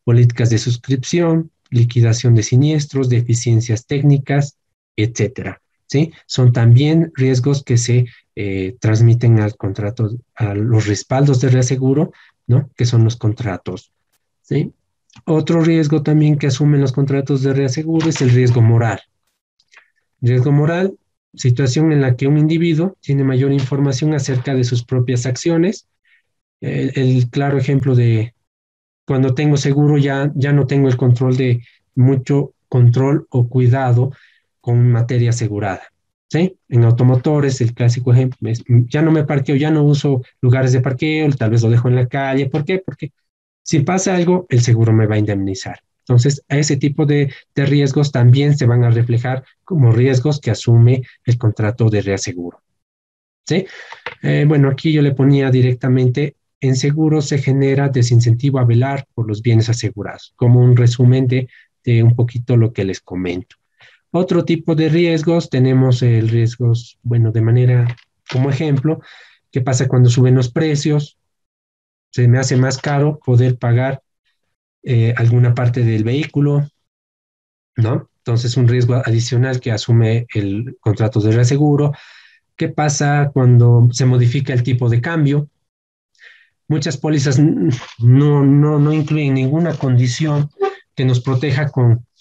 Políticas de suscripción, liquidación de siniestros, deficiencias técnicas, etcétera, ¿sí? Son también riesgos que se transmiten al contrato, a los respaldos de reaseguro, ¿no? Que son los contratos, ¿sí? Otro riesgo también que asumen los contratos de reaseguro es el riesgo moral. Riesgo moral, situación en la que un individuo tiene mayor información acerca de sus propias acciones. El claro ejemplo de cuando tengo seguro ya no tengo el control de mucho control o cuidado con materia asegurada. ¿Sí? En automotores, el clásico ejemplo es, ya no me parqueo, ya no uso lugares de parqueo, tal vez lo dejo en la calle. ¿Por qué? Porque si pasa algo, el seguro me va a indemnizar. Entonces, a ese tipo de riesgos también se van a reflejar como riesgos que asume el contrato de reaseguro. ¿Sí? Bueno, aquí yo le ponía directamente, en seguro se genera desincentivo a velar por los bienes asegurados, como un resumen de un poquito lo que les comento. Otro tipo de riesgos, tenemos el riesgos, bueno, de manera como ejemplo, ¿Qué pasa cuando suben los precios? Se me hace más caro poder pagar alguna parte del vehículo, ¿no? Entonces, un riesgo adicional que asume el contrato de reaseguro. ¿Qué pasa cuando se modifica el tipo de cambio? Muchas pólizas no incluyen ninguna condición que nos proteja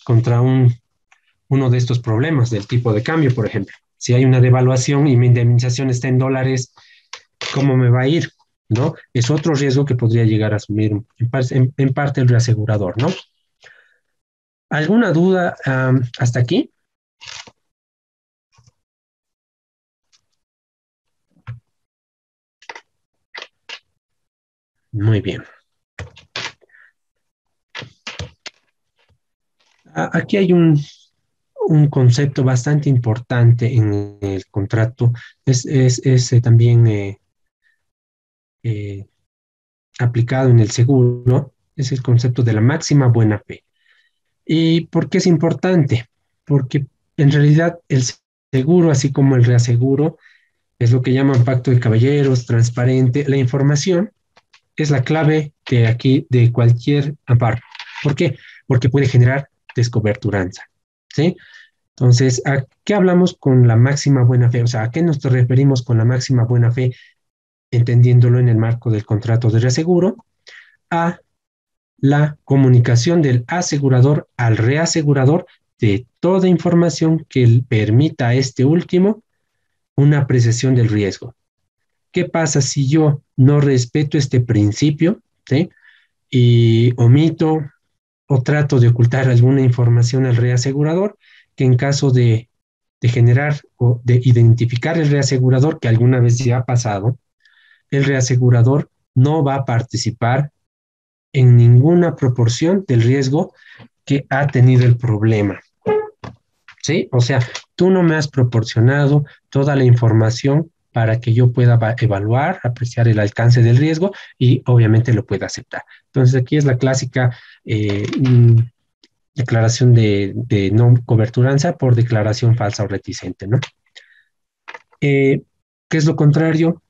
contra uno de estos problemas del tipo de cambio, por ejemplo. Si hay una devaluación y mi indemnización está en dólares, ¿cómo me va a ir? ¿No? Es otro riesgo que podría llegar a asumir en parte el reasegurador, ¿no? ¿Alguna duda hasta aquí? Muy bien. Aquí hay un concepto bastante importante en el contrato. Es también eh, aplicado en el seguro. Es el concepto de la máxima buena fe. ¿Y por qué es importante? Porque en realidad el seguro, así como el reaseguro, es lo que llaman pacto de caballeros, transparente. La información es la clave de aquí, de cualquier amparo. ¿Por qué? Porque puede generar descoberturanza, ¿sí? Entonces, ¿a qué hablamos con la máxima buena fe? O sea, ¿a qué nos referimos con la máxima buena fe, entendiéndolo en el marco del contrato de reaseguro? A la comunicación del asegurador al reasegurador de toda información que permita a este último una apreciación del riesgo. ¿Qué pasa si yo no respeto este principio, ¿sí? Y omito o trato de ocultar alguna información al reasegurador, que en caso de generar o de identificar el reasegurador, que alguna vez ya ha pasado, el reasegurador no va a participar en ninguna proporción del riesgo que ha tenido el problema. ¿Sí? O sea, tú no me has proporcionado toda la información para que yo pueda evaluar, apreciar el alcance del riesgo y obviamente lo pueda aceptar. Entonces, aquí es la clásica declaración de no coberturanza por declaración falsa o reticente, ¿no? ¿Qué es lo contrario?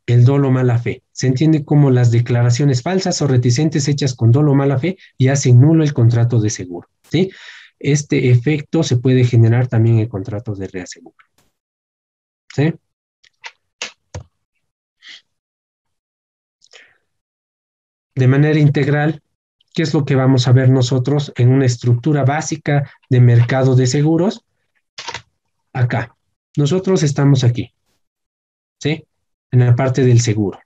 El dolo mala fe. Se entiende como las declaraciones falsas o reticentes hechas con dolo mala fe y hacen nulo el contrato de seguro, ¿sí? Este efecto se puede generar también en contratos de reaseguro, ¿sí? De manera integral, ¿qué es lo que vamos a ver nosotros en una estructura básica de mercado de seguros? Acá. Nosotros estamos aquí, ¿sí? En la parte del seguro.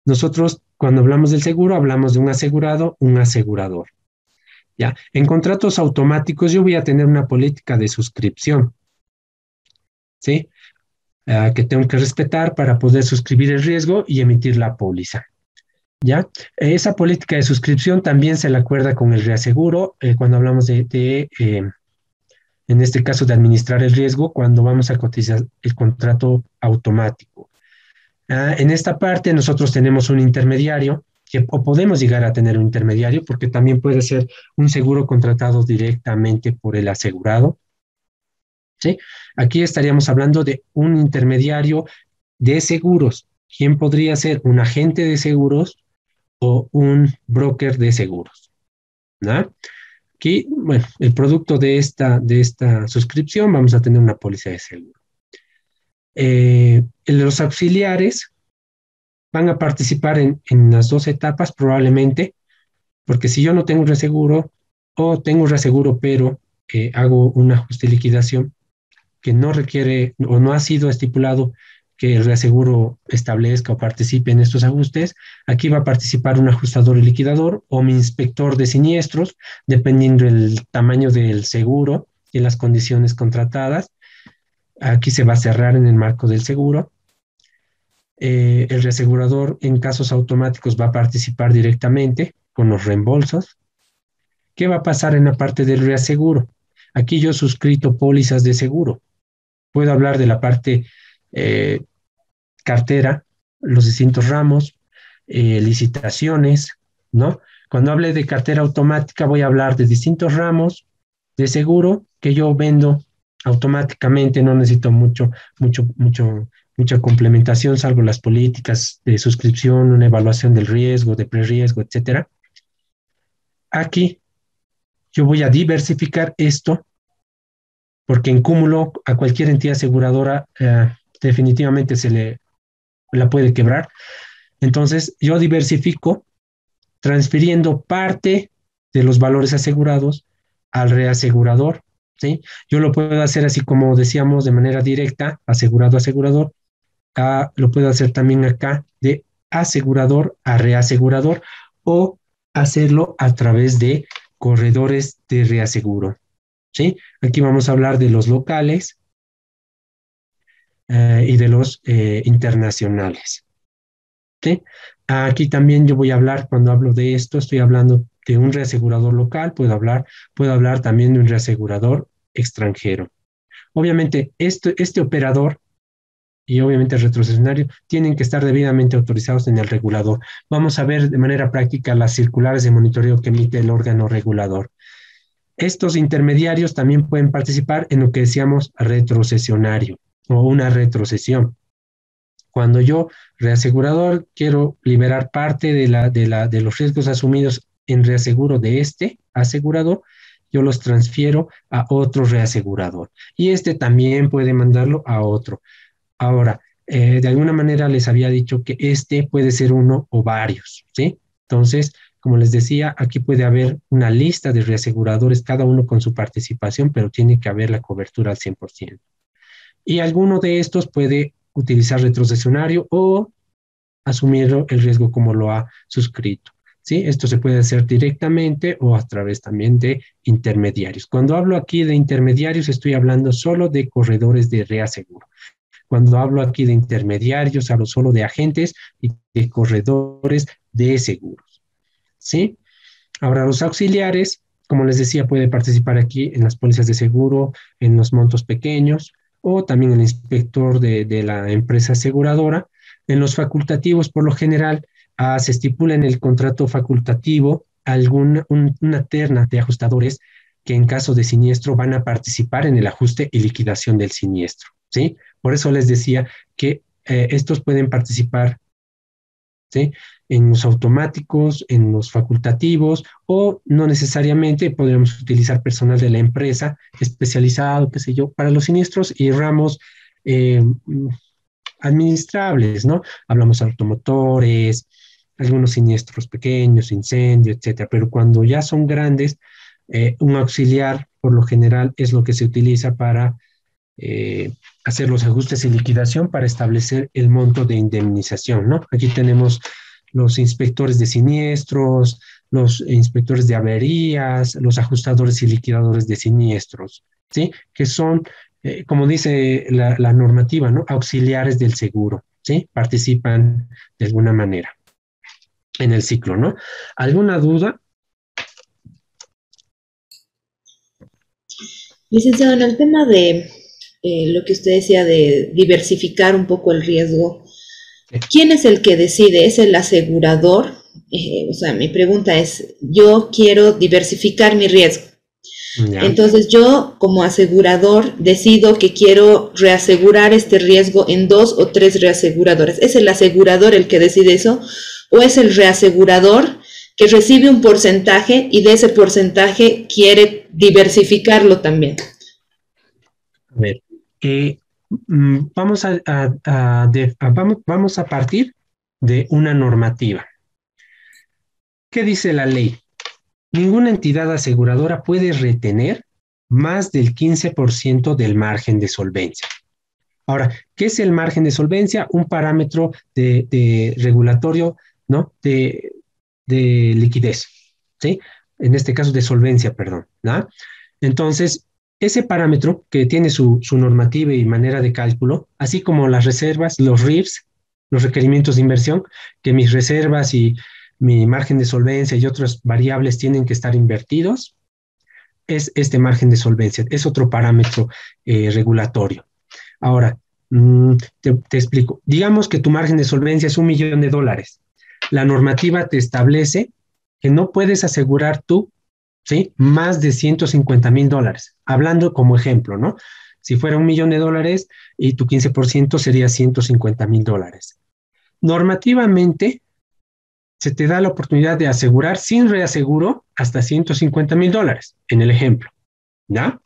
Nosotros, cuando hablamos del seguro, hablamos de un asegurado, un asegurador. ¿Ya? En contratos automáticos yo voy a tener una política de suscripción, ¿sí? Que tengo que respetar para poder suscribir el riesgo y emitir la póliza. ¿Ya? Esa política de suscripción también se la acuerda con el reaseguro cuando hablamos en este caso, de administrar el riesgo cuando vamos a cotizar el contrato automático. En esta parte nosotros tenemos un intermediario, o podemos llegar a tener un intermediario, porque también puede ser un seguro contratado directamente por el asegurado, ¿sí? Aquí estaríamos hablando de un intermediario de seguros. ¿Quién podría ser? Un agente de seguros o un broker de seguros, ¿no? Aquí, bueno, el producto de esta suscripción, vamos a tener una póliza de seguro. Los auxiliares van a participar en las dos etapas probablemente, porque si yo no tengo reaseguro o tengo reaseguro pero hago un ajuste de liquidación que no requiere o no ha sido estipulado que el reaseguro establezca o participe en estos ajustes, aquí va a participar un ajustador y liquidador o mi inspector de siniestros, dependiendo del tamaño del seguro y las condiciones contratadas. Aquí se va a cerrar en el marco del seguro. El reasegurador en casos automáticos va a participar directamente con los reembolsos. ¿Qué va a pasar en la parte del reaseguro? Aquí yo he suscrito pólizas de seguro. Puedo hablar de la parte cartera, los distintos ramos, licitaciones, ¿no? Cuando hable de cartera automática voy a hablar de distintos ramos de seguro que yo vendo automáticamente, no necesito mucho mucha complementación, salvo las políticas de suscripción, una evaluación del riesgo, de preriesgo, etcétera. Aquí yo voy a diversificar esto porque en cúmulo a cualquier entidad aseguradora definitivamente la puede quebrar. Entonces yo diversifico transfiriendo parte de los valores asegurados al reasegurador, ¿sí? Yo lo puedo hacer así como decíamos de manera directa, asegurado, asegurador. Lo puedo hacer también acá de asegurador a reasegurador o hacerlo a través de corredores de reaseguro, ¿sí? Aquí vamos a hablar de los locales y de los internacionales, ¿sí? Aquí también yo voy a hablar, cuando hablo de esto, estoy hablando de un reasegurador local, puedo hablar también de un reasegurador extranjero. Obviamente, este operador y obviamente el retrocesionario tienen que estar debidamente autorizados en el regulador. Vamos a ver de manera práctica las circulares de monitoreo que emite el órgano regulador. Estos intermediarios también pueden participar en lo que decíamos retrocesionario o una retrocesión. Cuando yo, reasegurador, quiero liberar parte de los riesgos asumidos en reaseguro de este asegurador, yo los transfiero a otro reasegurador. Y este también puede mandarlo a otro. Ahora, de alguna manera les había dicho que este puede ser uno o varios, ¿sí? Entonces, como les decía, aquí puede haber una lista de reaseguradores, cada uno con su participación, pero tiene que haber la cobertura al 100%. Y alguno de estos puede utilizar retrocesionario o asumir el riesgo como lo ha suscrito, ¿sí? Esto se puede hacer directamente o a través también de intermediarios. Cuando hablo aquí de intermediarios, estoy hablando solo de corredores de reaseguro. Cuando hablo aquí de intermediarios, hablo solo de agentes y de corredores de seguros, ¿sí? Ahora, los auxiliares, como les decía, puede participar aquí en las pólizas de seguro, en los montos pequeños, o también el inspector de la empresa aseguradora. En los facultativos, por lo general, se estipula en el contrato facultativo una terna de ajustadores que en caso de siniestro van a participar en el ajuste y liquidación del siniestro, ¿sí? Por eso les decía que estos pueden participar, ¿sí? En los automáticos, en los facultativos, o no necesariamente podríamos utilizar personal de la empresa especializado, qué sé yo, para los siniestros y ramos administrables, ¿no? Hablamos de automotores, algunos siniestros pequeños, incendio, etcétera. Pero cuando ya son grandes, un auxiliar, por lo general, es lo que se utiliza para hacer los ajustes y liquidación para establecer el monto de indemnización, ¿no? Aquí tenemos los inspectores de siniestros, los inspectores de averías, los ajustadores y liquidadores de siniestros, ¿sí? Que son, como dice la normativa, ¿no? Auxiliares del seguro, ¿sí? Participan de alguna manera en el ciclo, ¿no? ¿Alguna duda? Licenciado, en el tema de lo que usted decía de diversificar un poco el riesgo, ¿quién es el que decide? ¿Es el asegurador? O sea, mi pregunta es, yo quiero diversificar mi riesgo. Ya. Entonces yo como asegurador decido que quiero reasegurar este riesgo en 2 o 3 reaseguradoras. ¿Es el asegurador el que decide eso? ¿O es el reasegurador que recibe un porcentaje y de ese porcentaje quiere diversificarlo también? A ver, vamos a partir de una normativa. ¿Qué dice la ley? Ninguna entidad aseguradora puede retener más del 15% del margen de solvencia. Ahora, ¿qué es el margen de solvencia? Un parámetro de regulatorio, ¿no? De liquidez, ¿sí? En este caso de solvencia, perdón, ¿no? Entonces, ese parámetro que tiene su normativa y manera de cálculo, así como las reservas, los RIFs, los requerimientos de inversión, que mis reservas y mi margen de solvencia y otras variables tienen que estar invertidos, es este margen de solvencia, es otro parámetro regulatorio. Ahora, te explico. Digamos que tu margen de solvencia es $1 millón. La normativa te establece que no puedes asegurar tú, ¿sí? Más de $150,000. Hablando como ejemplo, ¿no? Si fuera $1.000.000 y tu 15% sería $150.000. Normativamente, se te da la oportunidad de asegurar sin reaseguro hasta $150.000, en el ejemplo, ¿ya?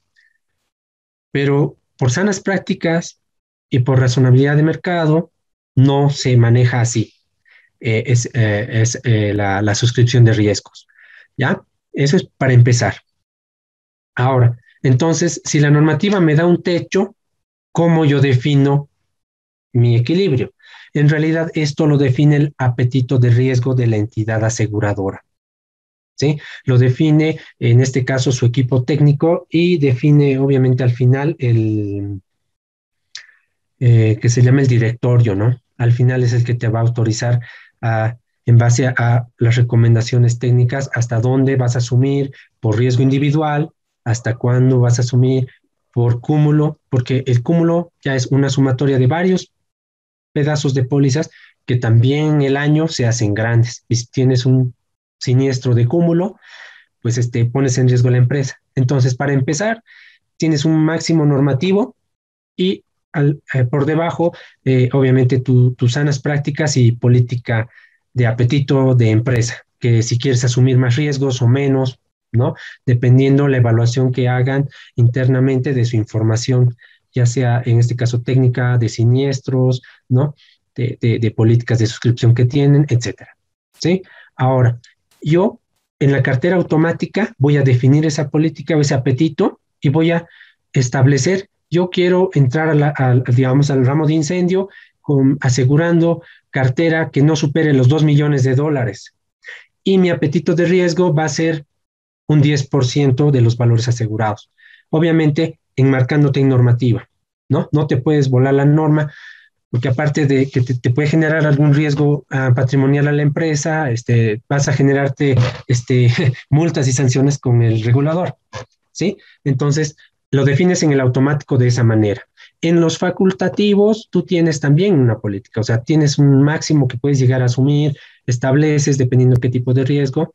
Pero por sanas prácticas y por razonabilidad de mercado, no se maneja así. La suscripción de riesgos, ¿ya? Eso es para empezar. Ahora, entonces, si la normativa me da un techo, ¿cómo yo defino mi equilibrio? En realidad, esto lo define el apetito de riesgo de la entidad aseguradora, ¿sí? Lo define, en este caso, su equipo técnico y define, obviamente, al final que se llama el directorio, ¿no? Al final es el que te va a autorizar en base a las recomendaciones técnicas, hasta dónde vas a asumir por riesgo individual, hasta cuándo vas a asumir por cúmulo, porque el cúmulo ya es una sumatoria de varios pedazos de pólizas que también el año se hacen grandes. Y si tienes un siniestro de cúmulo, pues pones en riesgo la empresa. Entonces, para empezar, tienes un máximo normativo y por debajo, obviamente, tus sanas prácticas y política de apetito de empresa, que si quieres asumir más riesgos o menos, ¿no? Dependiendo la evaluación que hagan internamente de su información, ya sea en este caso técnica, de siniestros, ¿no? De políticas de suscripción que tienen, etcétera. ¿Sí? Ahora, yo en la cartera automática voy a definir esa política o ese apetito y voy a establecer, yo quiero entrar digamos, al ramo de incendio asegurando cartera que no supere los $2 millones. Y mi apetito de riesgo va a ser un 10% de los valores asegurados. Obviamente, enmarcándote en normativa, ¿no? No te puedes volar la norma, porque aparte de que te puede generar algún riesgo patrimonial a la empresa, vas a generarte multas y sanciones con el regulador, ¿sí? Entonces, lo defines en el automático de esa manera. En los facultativos, tú tienes también una política, o sea, tienes un máximo que puedes llegar a asumir, estableces dependiendo de qué tipo de riesgo,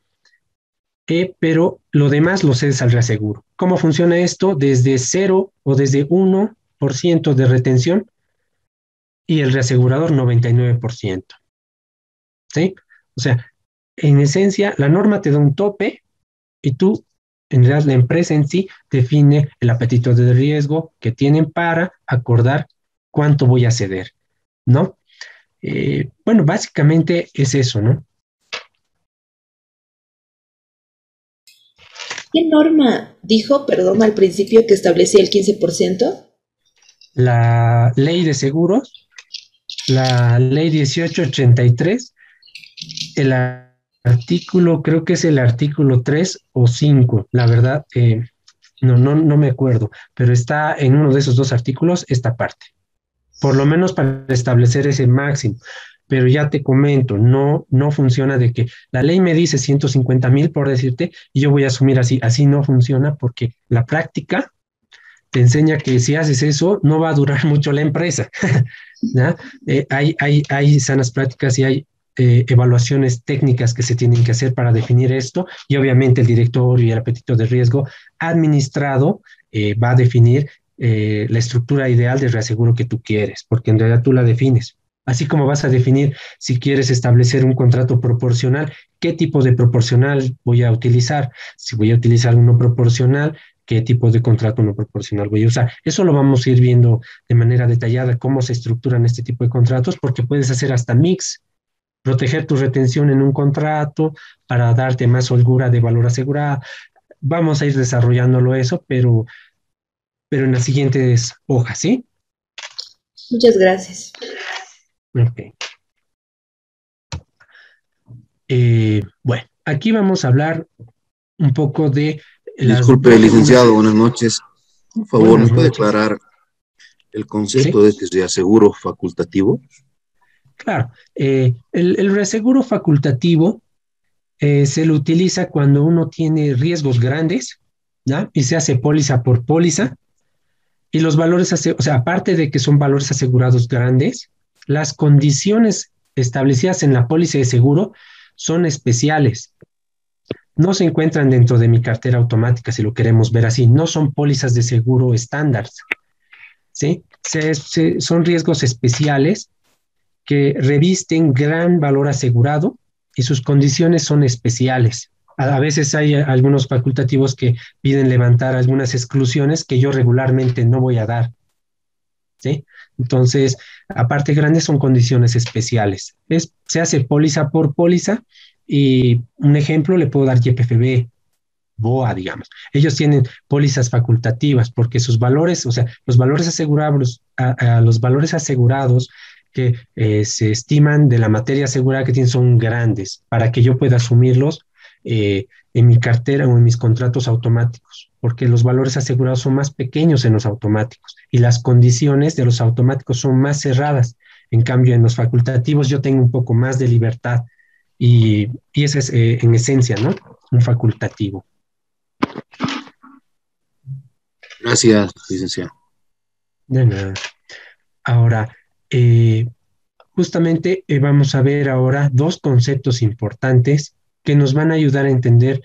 pero lo demás lo cedes al reaseguro. ¿Cómo funciona esto? Desde 0 o desde 1% de retención y el reasegurador 99%. ¿Sí? O sea, en esencia, la norma te da un tope y tú, en realidad, la empresa en sí define el apetito de riesgo que tienen para acordar cuánto voy a ceder, ¿no? Bueno, básicamente es eso, ¿no? ¿Qué norma dijo, perdón, al principio que establecía el 15%? La ley de seguros, la ley 1883, el artículo, creo que es el artículo 3 o 5, la verdad, no me acuerdo, pero está en uno de esos dos artículos esta parte, por lo menos para establecer ese máximo. Pero ya te comento, no funciona de que la ley me dice 150.000, por decirte, y yo voy a asumir así no funciona, porque la práctica te enseña que si haces eso, no va a durar mucho la empresa. ¿Ya? Hay sanas prácticas y hay evaluaciones técnicas que se tienen que hacer para definir esto, y obviamente el directorio y el apetito de riesgo administrado va a definir la estructura ideal de reaseguro que tú quieres, porque en realidad tú la defines. Así como vas a definir si quieres establecer un contrato proporcional, qué tipo de proporcional voy a utilizar. Si voy a utilizar uno proporcional, qué tipo de contrato no proporcional voy a usar. Eso lo vamos a ir viendo de manera detallada, cómo se estructuran este tipo de contratos, porque puedes hacer hasta mix, proteger tu retención en un contrato para darte más holgura de valor asegurado. Vamos a ir desarrollándolo eso, pero en las siguientes hojas, ¿sí? Muchas gracias. Ok. Bueno, aquí vamos a hablar un poco de Disculpe, licenciado, buenas noches. Por favor, Buenas ¿nos puede noches. aclarar el concepto Sí, de este reaseguro facultativo? claro. El reaseguro facultativo se lo utiliza cuando uno tiene riesgos grandes, ¿ya? Y se hace póliza por póliza. Y los valores, o sea, aparte de que son valores asegurados grandes, las condiciones establecidas en la póliza de seguro son especiales. No se encuentran dentro de mi cartera automática, si lo queremos ver así. No son pólizas de seguro estándar. ¿sí? Son riesgos especiales que revisten gran valor asegurado y sus condiciones son especiales. A veces hay algunos facultativos que piden levantar algunas exclusiones que yo regularmente no voy a dar, ¿sí? Entonces, aparte grandes son condiciones especiales. Se hace póliza por póliza y un ejemplo le puedo dar YPFB, BOA, digamos. Ellos tienen pólizas facultativas porque sus valores, o sea, los valores asegurados, los valores asegurados que se estiman de la materia asegurada que tienen son grandes para que yo pueda asumirlos en mi cartera o en mis contratos automáticos, porque los valores asegurados son más pequeños en los automáticos y las condiciones de los automáticos son más cerradas. En cambio, en los facultativos yo tengo un poco más de libertad y ese es en esencia, ¿no? Un facultativo. Gracias, licenciado. De nada. Ahora, justamente vamos a ver ahora dos conceptos importantes que nos van a ayudar a entender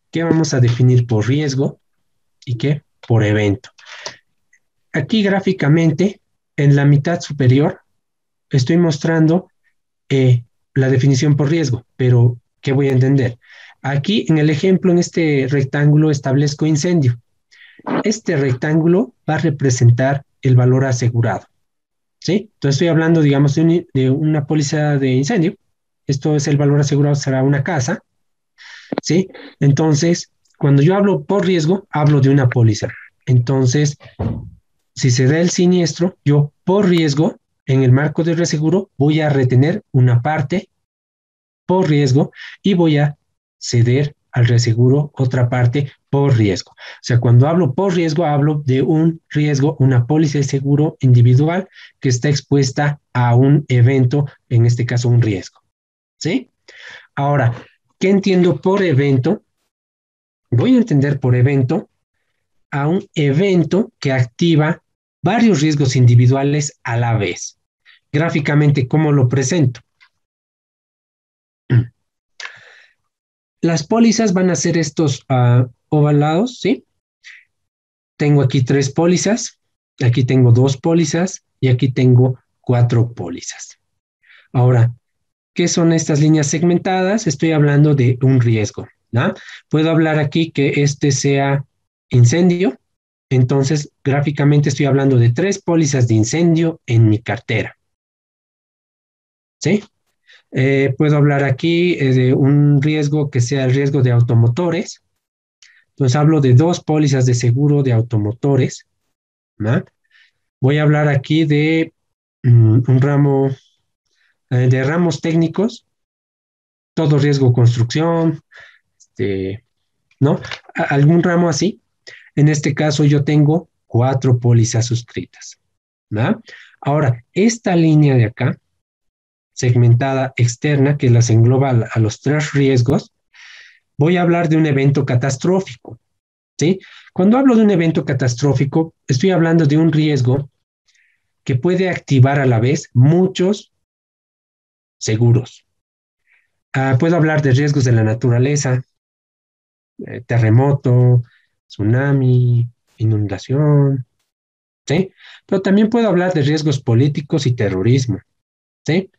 qué vamos a definir por riesgo y qué por evento. Aquí gráficamente, en la mitad superior, estoy mostrando la definición por riesgo, pero ¿qué voy a entender? Aquí en el ejemplo, en este rectángulo, establezco incendio. Este rectángulo va a representar el valor asegurado, ¿sí? Entonces estoy hablando, digamos, de una póliza de incendio. Esto es el valor asegurado, será una casa, ¿sí? Entonces, cuando yo hablo por riesgo, hablo de una póliza. Entonces, si se da el siniestro, yo por riesgo, en el marco del reseguro, voy a retener una parte por riesgo y voy a ceder al reseguro otra parte por riesgo. O sea, cuando hablo por riesgo, hablo de un riesgo, una póliza de seguro individual que está expuesta a un evento, en este caso un riesgo. ¿Sí? Ahora, ¿qué entiendo por evento? Voy a entender por evento a un evento que activa varios riesgos individuales a la vez. Gráficamente, ¿cómo lo presento? Las pólizas van a ser estos ovalados, ¿sí? Tengo aquí 3 pólizas, aquí tengo 2 pólizas y aquí tengo 4 pólizas. Ahora, ¿qué son estas líneas segmentadas? Estoy hablando de un riesgo, ¿no? Puedo hablar aquí que este sea incendio, entonces gráficamente estoy hablando de 3 pólizas de incendio en mi cartera, ¿sí? Puedo hablar aquí de un riesgo que sea el riesgo de automotores. Entonces hablo de 2 pólizas de seguro de automotores, ¿no? Voy a hablar aquí de un ramo de ramos técnicos, todo riesgo construcción, ¿no? Algún ramo así. En este caso yo tengo 4 pólizas suscritas, ¿no? Ahora, esta línea de acá, segmentada externa, que las engloba a los 3 riesgos, voy a hablar de un evento catastrófico, ¿sí? Cuando hablo de un evento catastrófico, estoy hablando de un riesgo que puede activar a la vez muchos seguros. Puedo hablar de riesgos de la naturaleza, terremoto, tsunami, inundación, ¿sí? Pero también puedo hablar de riesgos políticos y terrorismo, ¿sí?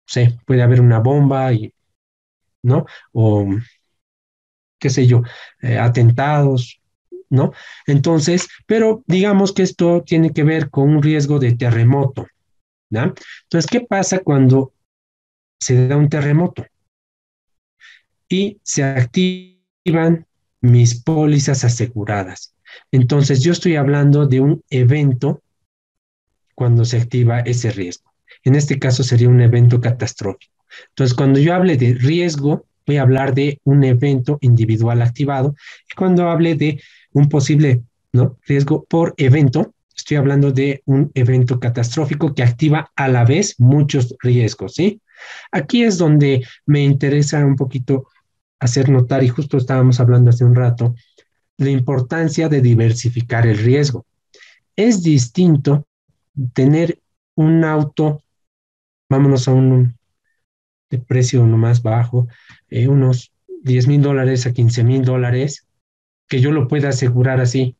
Sí, puede haber una bomba, ¿no? O, qué sé yo, atentados, ¿no? Entonces, pero digamos que esto tiene que ver con un riesgo de terremoto, ¿no? Entonces, ¿qué pasa cuando se da un terremoto? Y se activan mis pólizas aseguradas. Entonces, yo estoy hablando de un evento cuando se activa ese riesgo. En este caso sería un evento catastrófico. Entonces, cuando yo hable de riesgo, voy a hablar de un evento individual activado. Y cuando hable de un posible, ¿no?, riesgo por evento, estoy hablando de un evento catastrófico que activa a la vez muchos riesgos, ¿sí? Aquí es donde me interesa un poquito hacer notar, y justo estábamos hablando hace un rato, la importancia de diversificar el riesgo. Es distinto tener un auto, vámonos a un de precio uno más bajo, unos $10,000 a $15,000, que yo lo pueda asegurar así.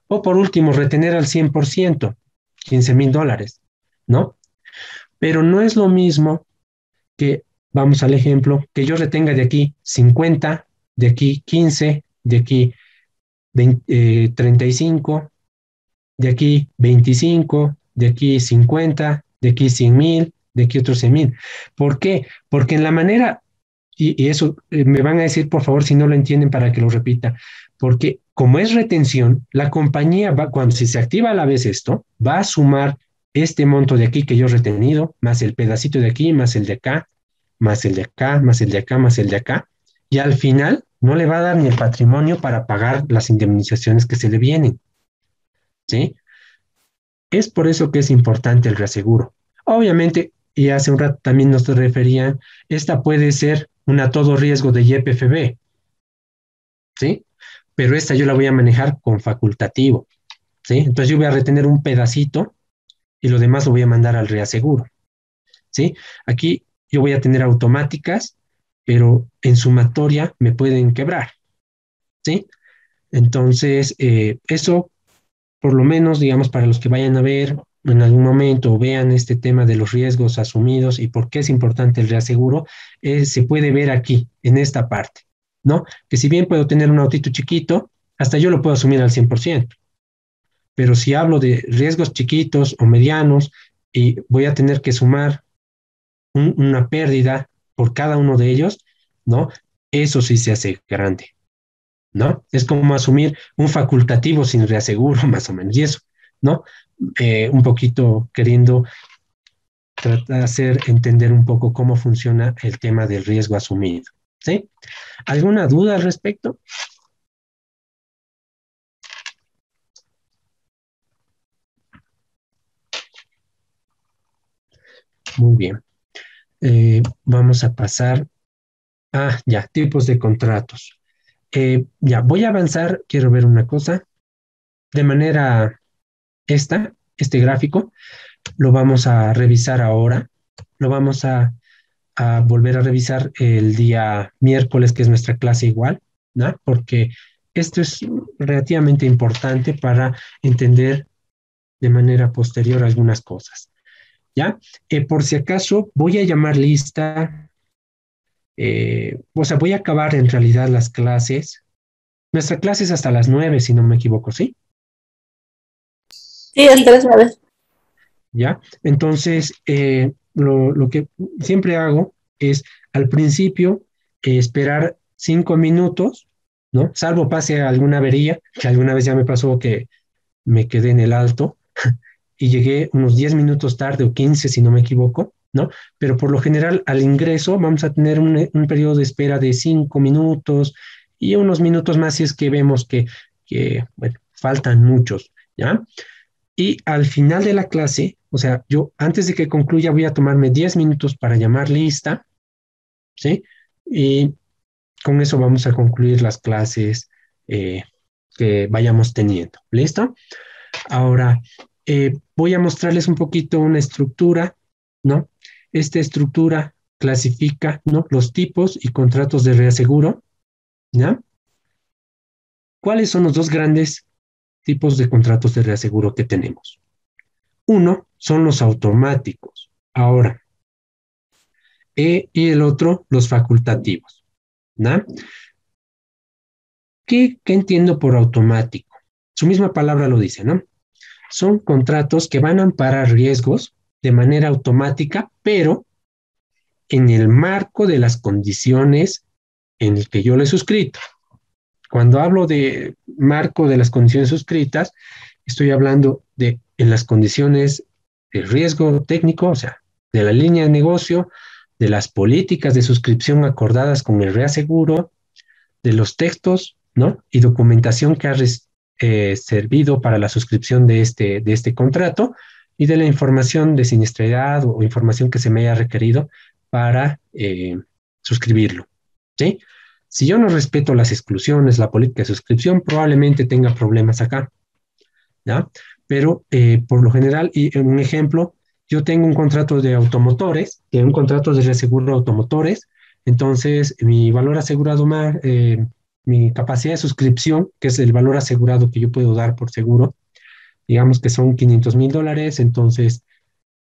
O por último, retener al 100%, $15,000, ¿no? Pero no es lo mismo que, vamos al ejemplo, que yo retenga de aquí 50, de aquí 15, de aquí 35, de aquí 25, de aquí 50, de aquí 100,000, de aquí otros 100,000. ¿Por qué? Porque en la manera, y eso me van a decir por favor si no lo entienden para que lo repita, porque como es retención, la compañía va, cuando si se activa a la vez esto, va a sumar este monto de aquí que yo he retenido, más el pedacito de aquí, más el de acá, más el de acá, más el de acá, más el de acá, y al final no le va a dar ni el patrimonio para pagar las indemnizaciones que se le vienen, ¿sí? Es por eso que es importante el reaseguro. Obviamente, y hace un rato también nos referían, esta puede ser una todo riesgo de YPFB, ¿sí? Pero esta yo la voy a manejar con facultativo, ¿sí? Entonces yo voy a retener un pedacito y lo demás lo voy a mandar al reaseguro, ¿sí? Aquí yo voy a tener automáticas, pero en sumatoria me pueden quebrar, ¿sí? Entonces, eso por lo menos, digamos, para los que vayan a ver en algún momento o vean este tema de los riesgos asumidos y por qué es importante el reaseguro, se puede ver aquí, en esta parte, ¿no? Que si bien puedo tener un autito chiquito, hasta yo lo puedo asumir al 100%, pero si hablo de riesgos chiquitos o medianos y voy a tener que sumar una pérdida por cada uno de ellos, ¿no? Eso sí se hace grande, ¿no? Es como asumir un facultativo sin reaseguro, más o menos, y eso, ¿no? Un poquito queriendo tratar de hacer entender un poco cómo funciona el tema del riesgo asumido, ¿sí? ¿Alguna duda al respecto? Muy bien. Vamos a pasar a, ya, tipos de contratos. Ya, voy a avanzar, quiero ver una cosa, de manera este gráfico, lo vamos a revisar ahora, lo vamos a volver a revisar el día miércoles, que es nuestra clase igual, ¿no? Porque esto es relativamente importante para entender de manera posterior algunas cosas, ¿ya? Por si acaso, voy a llamar lista, o sea, voy a acabar en realidad las clases. Nuestra clase es hasta las 9, si no me equivoco, ¿sí? Sí, hasta las 9. ¿Ya? Entonces, lo que siempre hago es al principio esperar 5 minutos, ¿no? Salvo pase alguna avería, que alguna vez ya me pasó que me quedé en el alto y llegué unos 10 minutos tarde o 15, si no me equivoco, ¿no? Pero por lo general al ingreso vamos a tener un periodo de espera de 5 minutos y unos minutos más si es que vemos que bueno, faltan muchos, ¿ya? Y al final de la clase, o sea, yo antes de que concluya voy a tomarme 10 minutos para llamar lista, ¿sí? Y con eso vamos a concluir las clases que vayamos teniendo. ¿Listo? Ahora, voy a mostrarles un poquito una estructura, ¿no? Esta estructura clasifica, ¿no? Los tipos y contratos de reaseguro, ¿ya? ¿Cuáles son los dos grandes tipos de contratos de reaseguro que tenemos? Uno son los automáticos. Ahora, y el otro, los facultativos, ¿no? ¿Qué entiendo por automático? Su misma palabra lo dice, ¿no? Son contratos que van a amparar riesgos de manera automática, pero en el marco de las condiciones en el que yo lo he suscrito. Cuando hablo de marco de las condiciones suscritas, estoy hablando de en las condiciones de riesgo técnico, o sea, de la línea de negocio, de las políticas de suscripción acordadas con el reaseguro, de los textos, ¿no? Y documentación que ha servido para la suscripción de este contrato y de la información de siniestralidad o información que se me haya requerido para suscribirlo, ¿sí? Si yo no respeto las exclusiones, la política de suscripción, probablemente tenga problemas acá, ¿ya? Pero por lo general, y un ejemplo, yo tengo un contrato de automotores, un contrato de reaseguro automotores, entonces mi valor asegurado más, mi capacidad de suscripción, que es el valor asegurado que yo puedo dar por seguro, digamos que son $500,000, entonces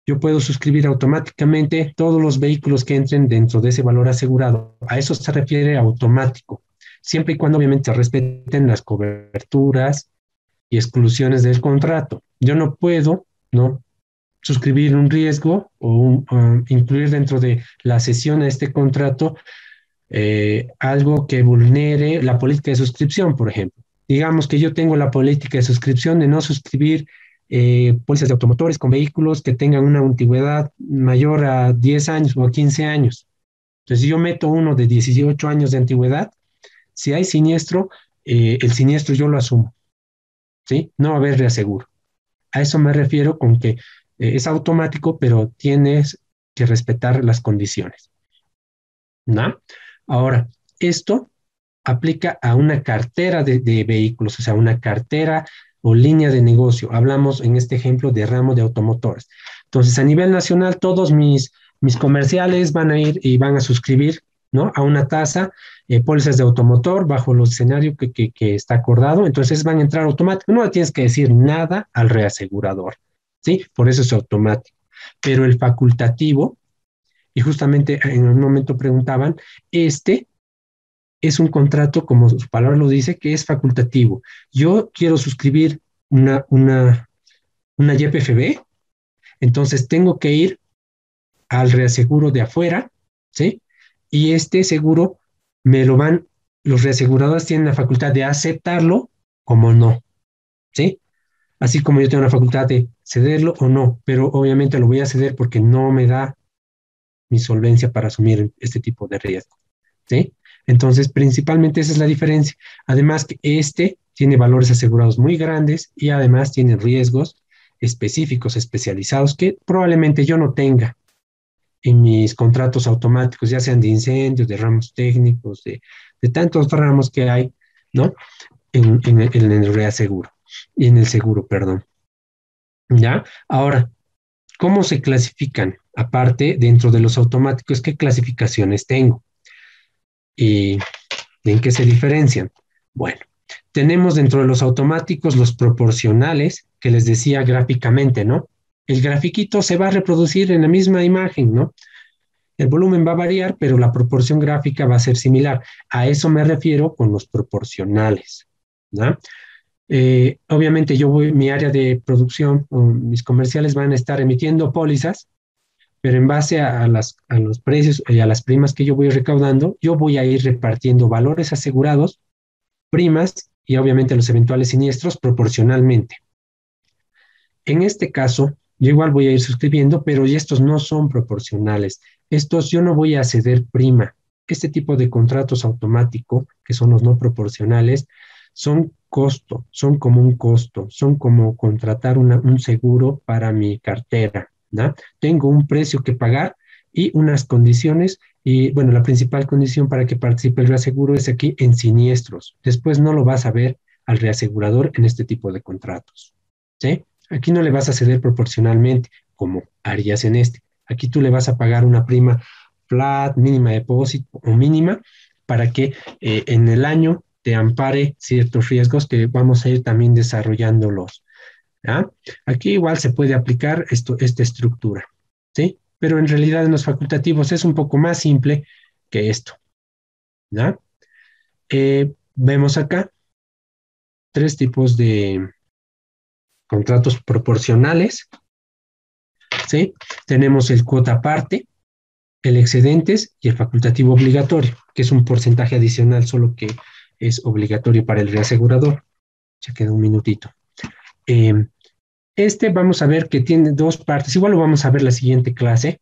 yo puedo suscribir automáticamente todos los vehículos que entren dentro de ese valor asegurado. A eso se refiere automático, siempre y cuando obviamente respeten las coberturas y exclusiones del contrato. Yo no puedo, ¿no?, suscribir un riesgo o incluir dentro de la cesión a este contrato algo que vulnere la política de suscripción, por ejemplo. Digamos que yo tengo la política de suscripción de no suscribir pólizas de automotores con vehículos que tengan una antigüedad mayor a 10 años o a 15 años. Entonces, si yo meto uno de 18 años de antigüedad, si hay siniestro, el siniestro yo lo asumo, ¿sí? No va a haber reaseguro. A eso me refiero con que es automático, pero tienes que respetar las condiciones, ¿no? Ahora, esto aplica a una cartera de vehículos, o sea, una cartera o línea de negocio. Hablamos en este ejemplo de ramo de automotores. Entonces, a nivel nacional, todos mis comerciales van a ir y van a suscribir, ¿no?, a una tasa, pólizas de automotor bajo los escenarios que está acordado. Entonces, van a entrar automático. No le tienes que decir nada al reasegurador, ¿sí? Por eso es automático. Pero el facultativo, y justamente en un momento preguntaban, este es un contrato, como su palabra lo dice, que es facultativo. Yo quiero suscribir una YPFB, entonces tengo que ir al reaseguro de afuera, ¿sí? Y este seguro los reaseguradores tienen la facultad de aceptarlo como no, ¿sí? Así como yo tengo la facultad de cederlo o no, pero obviamente lo voy a ceder porque no me da mi solvencia para asumir este tipo de riesgo, ¿sí? Entonces, principalmente esa es la diferencia. Además que este tiene valores asegurados muy grandes y además tiene riesgos específicos, especializados, que probablemente yo no tenga en mis contratos automáticos, ya sean de incendios, de ramos técnicos, de tantos ramos que hay, ¿no? En el reaseguro, y en el seguro, perdón. ¿Ya? Ahora, ¿cómo se clasifican? Aparte, dentro de los automáticos, ¿qué clasificaciones tengo? ¿Y en qué se diferencian? Bueno, tenemos dentro de los automáticos los proporcionales, que les decía gráficamente, ¿no? El grafiquito se va a reproducir en la misma imagen, ¿no? El volumen va a variar, pero la proporción gráfica va a ser similar. A eso me refiero con los proporcionales, ¿no? Obviamente mi área de producción, o mis comerciales van a estar emitiendo pólizas, pero en base a los precios y a las primas que yo voy recaudando, yo voy a ir repartiendo valores asegurados, primas y obviamente los eventuales siniestros proporcionalmente. En este caso, yo igual voy a ir suscribiendo, pero estos no son proporcionales. Estos yo no voy a ceder prima. Este tipo de contratos automáticos, que son los no proporcionales, son costo, son como un costo, son como contratar un seguro para mi cartera, ¿no? Tengo un precio que pagar y unas condiciones, y bueno, la principal condición para que participe el reaseguro es aquí en siniestros. Después no lo vas a ver al reasegurador en este tipo de contratos, ¿sí? Aquí no le vas a ceder proporcionalmente, como harías en este. Aquí tú le vas a pagar una prima flat, mínima depósito o mínima, para que en el año te ampare ciertos riesgos que vamos a ir también desarrollándolos, ¿ya? Aquí igual se puede aplicar esta estructura, ¿sí? Pero en realidad en los facultativos es un poco más simple que esto, ¿ya? Vemos acá 3 tipos de contratos proporcionales, ¿sí? Tenemos el cuota parte, el excedentes y el facultativo obligatorio, que es un porcentaje adicional, solo que es obligatorio para el reasegurador. Ya queda un minutito. Vamos a ver que tiene 2 partes, igual lo vamos a ver la siguiente clase.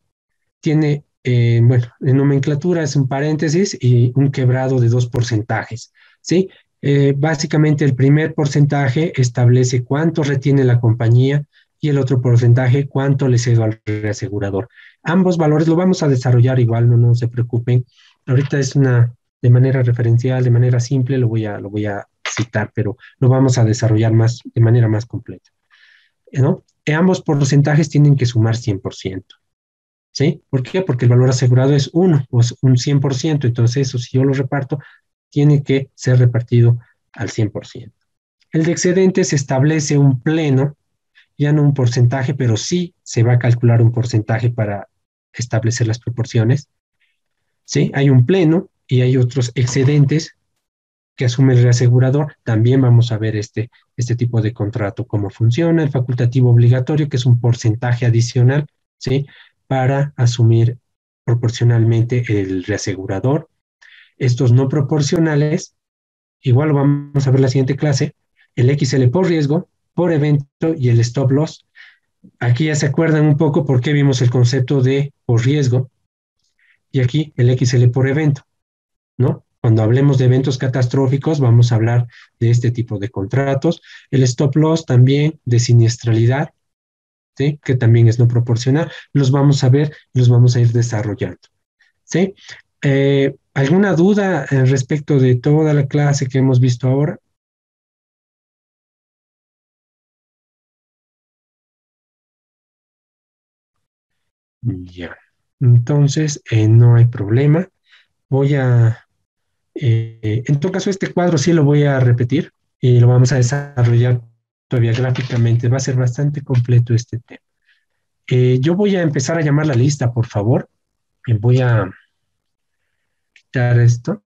Tiene, bueno, en nomenclatura es un paréntesis y un quebrado de 2 porcentajes, ¿sí? Básicamente el primer porcentaje establece cuánto retiene la compañía y el otro porcentaje cuánto le cedo al reasegurador. Ambos valores lo vamos a desarrollar igual, no se preocupen. Ahorita es de manera referencial, de manera simple, lo voy a citar, pero lo vamos a desarrollar de manera más completa, ¿no? Ambos porcentajes tienen que sumar 100%. ¿Sí? ¿Por qué? Porque el valor asegurado es 1, o es un 100%, entonces eso, si yo lo reparto, tiene que ser repartido al 100%. El de excedentes establece un pleno, ya no un porcentaje, pero sí se va a calcular un porcentaje para establecer las proporciones. ¿Sí? Hay un pleno y hay otros excedentes que asume el reasegurador. También vamos a ver este tipo de contrato, cómo funciona, el facultativo obligatorio, que es un porcentaje adicional, ¿sí? Para asumir proporcionalmente el reasegurador. Estos no proporcionales, igual lo vamos a ver en la siguiente clase, el XL por riesgo, por evento y el stop loss. Aquí ya se acuerdan un poco por qué vimos el concepto de por riesgo y aquí el XL por evento, ¿no? Cuando hablemos de eventos catastróficos, vamos a hablar de este tipo de contratos. El stop loss también de siniestralidad, ¿sí? Que también es no proporcional. Los vamos a ver, los vamos a ir desarrollando, ¿sí? ¿Alguna duda respecto de toda la clase que hemos visto ahora? Ya. Entonces, no hay problema. Voy a en todo caso, este cuadro sí lo voy a repetir y lo vamos a desarrollar todavía gráficamente. Va a ser bastante completo este tema. Yo voy a empezar a llamar la lista, por favor. Voy a quitar esto.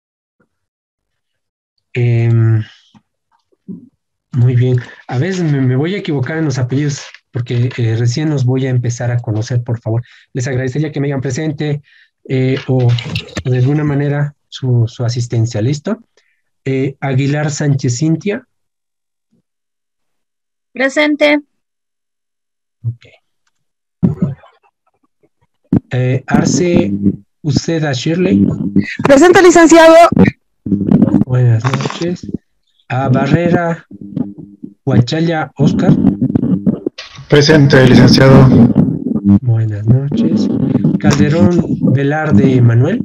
Muy bien. A veces me voy a equivocar en los apellidos porque recién los voy a empezar a conocer, por favor. Les agradecería que me hagan presente o de alguna manera su asistencia. ¿Listo? Aguilar Sánchez Cintia. Presente. Ok. Arce Uceda Shirley. Presente, licenciado. Buenas noches. Barrera Huachalla Oscar. Presente, licenciado. Buenas noches. Calderón Velarde Manuel.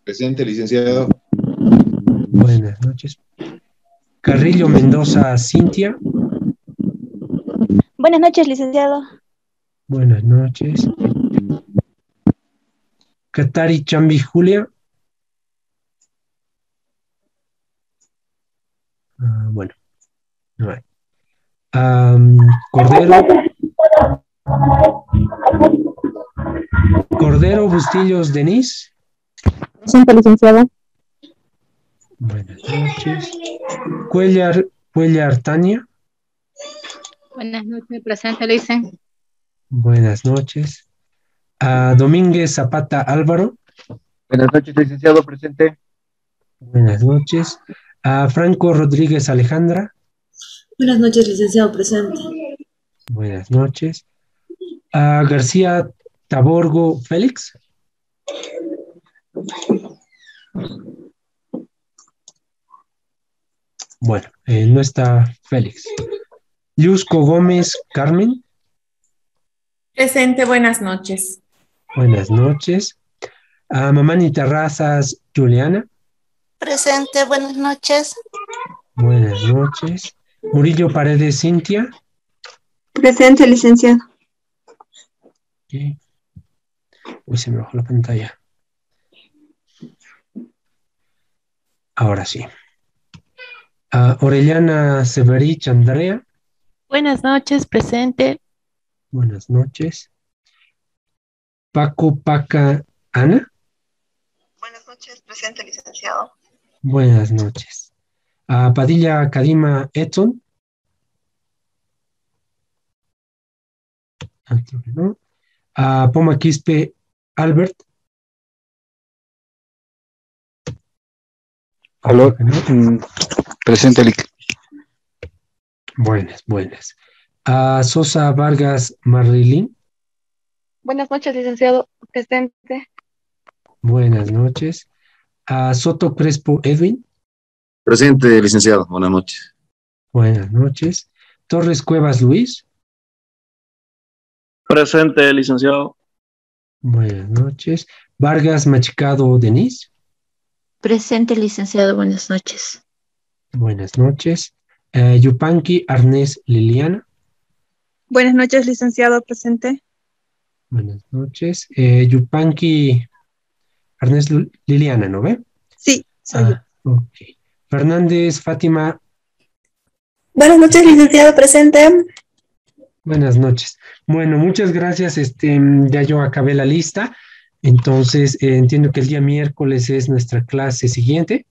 Presente, licenciado. Buenas noches. Carrillo Mendoza Cintia. Buenas noches, licenciado. Buenas noches. Katari Chambi Julia. Bueno, no hay. Cordero Bustillos Denise. Presente, licenciado. Buenas noches. Cuellar Tania. Buenas noches, presente, licen. Buenas noches. Domínguez Zapata Álvaro. Buenas noches, licenciado, presente. Buenas noches. Franco Rodríguez Alejandra. Buenas noches, licenciado, presente. Buenas noches. García Taborgo Félix. Bueno, no está Félix. Luzco Gómez Carmen. Presente, buenas noches. Buenas noches. Mamani Terrazas Juliana. Presente, buenas noches. Buenas noches. Murillo Paredes Cintia. Presente, licenciado. Okay. Uy, se me bajó la pantalla. Ahora sí. Orellana Severich Andrea. Buenas noches, presente. Buenas noches. Paco Paca Ana. Buenas noches, presente, licenciado. Buenas noches. Padilla Kadima Edson. ¿No? Poma Quispe Albert. Aló, ¿No? presente, Buenas. Sosa Vargas Marilyn. Buenas noches, licenciado. Presente. Buenas noches. Soto Crespo Edwin. Presente, licenciado. Buenas noches. Buenas noches. Torres Cuevas Luis. Presente, licenciado. Buenas noches. Vargas Machicado Denise. Presente, licenciado. Buenas noches. Buenas noches. Yupanqui Arnés Liliana. Buenas noches, licenciado. Presente. Buenas noches. Yupanqui Arnés Liliana, ¿no ve? Sí, soy yo. Ok. Fernández Fátima. Buenas noches, licenciado, presente. Buenas noches. Bueno, muchas gracias. Ya yo acabé la lista. Entonces, entiendo que el día miércoles es nuestra clase siguiente.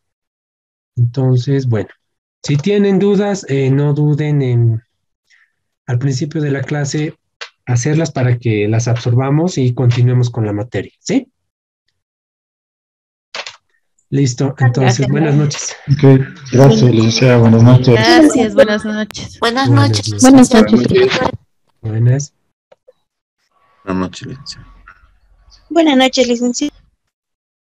Entonces, bueno, si tienen dudas, no duden en al principio de la clase hacerlas para que las absorbamos y continuemos con la materia, ¿sí? Listo, entonces, buenas noches. Ok, gracias, licenciada. Buenas noches. Gracias, buenas noches. Buenas noches. Buenas noches. Buenas. Buenas noches, licenciado. Buenas noches, licenciado.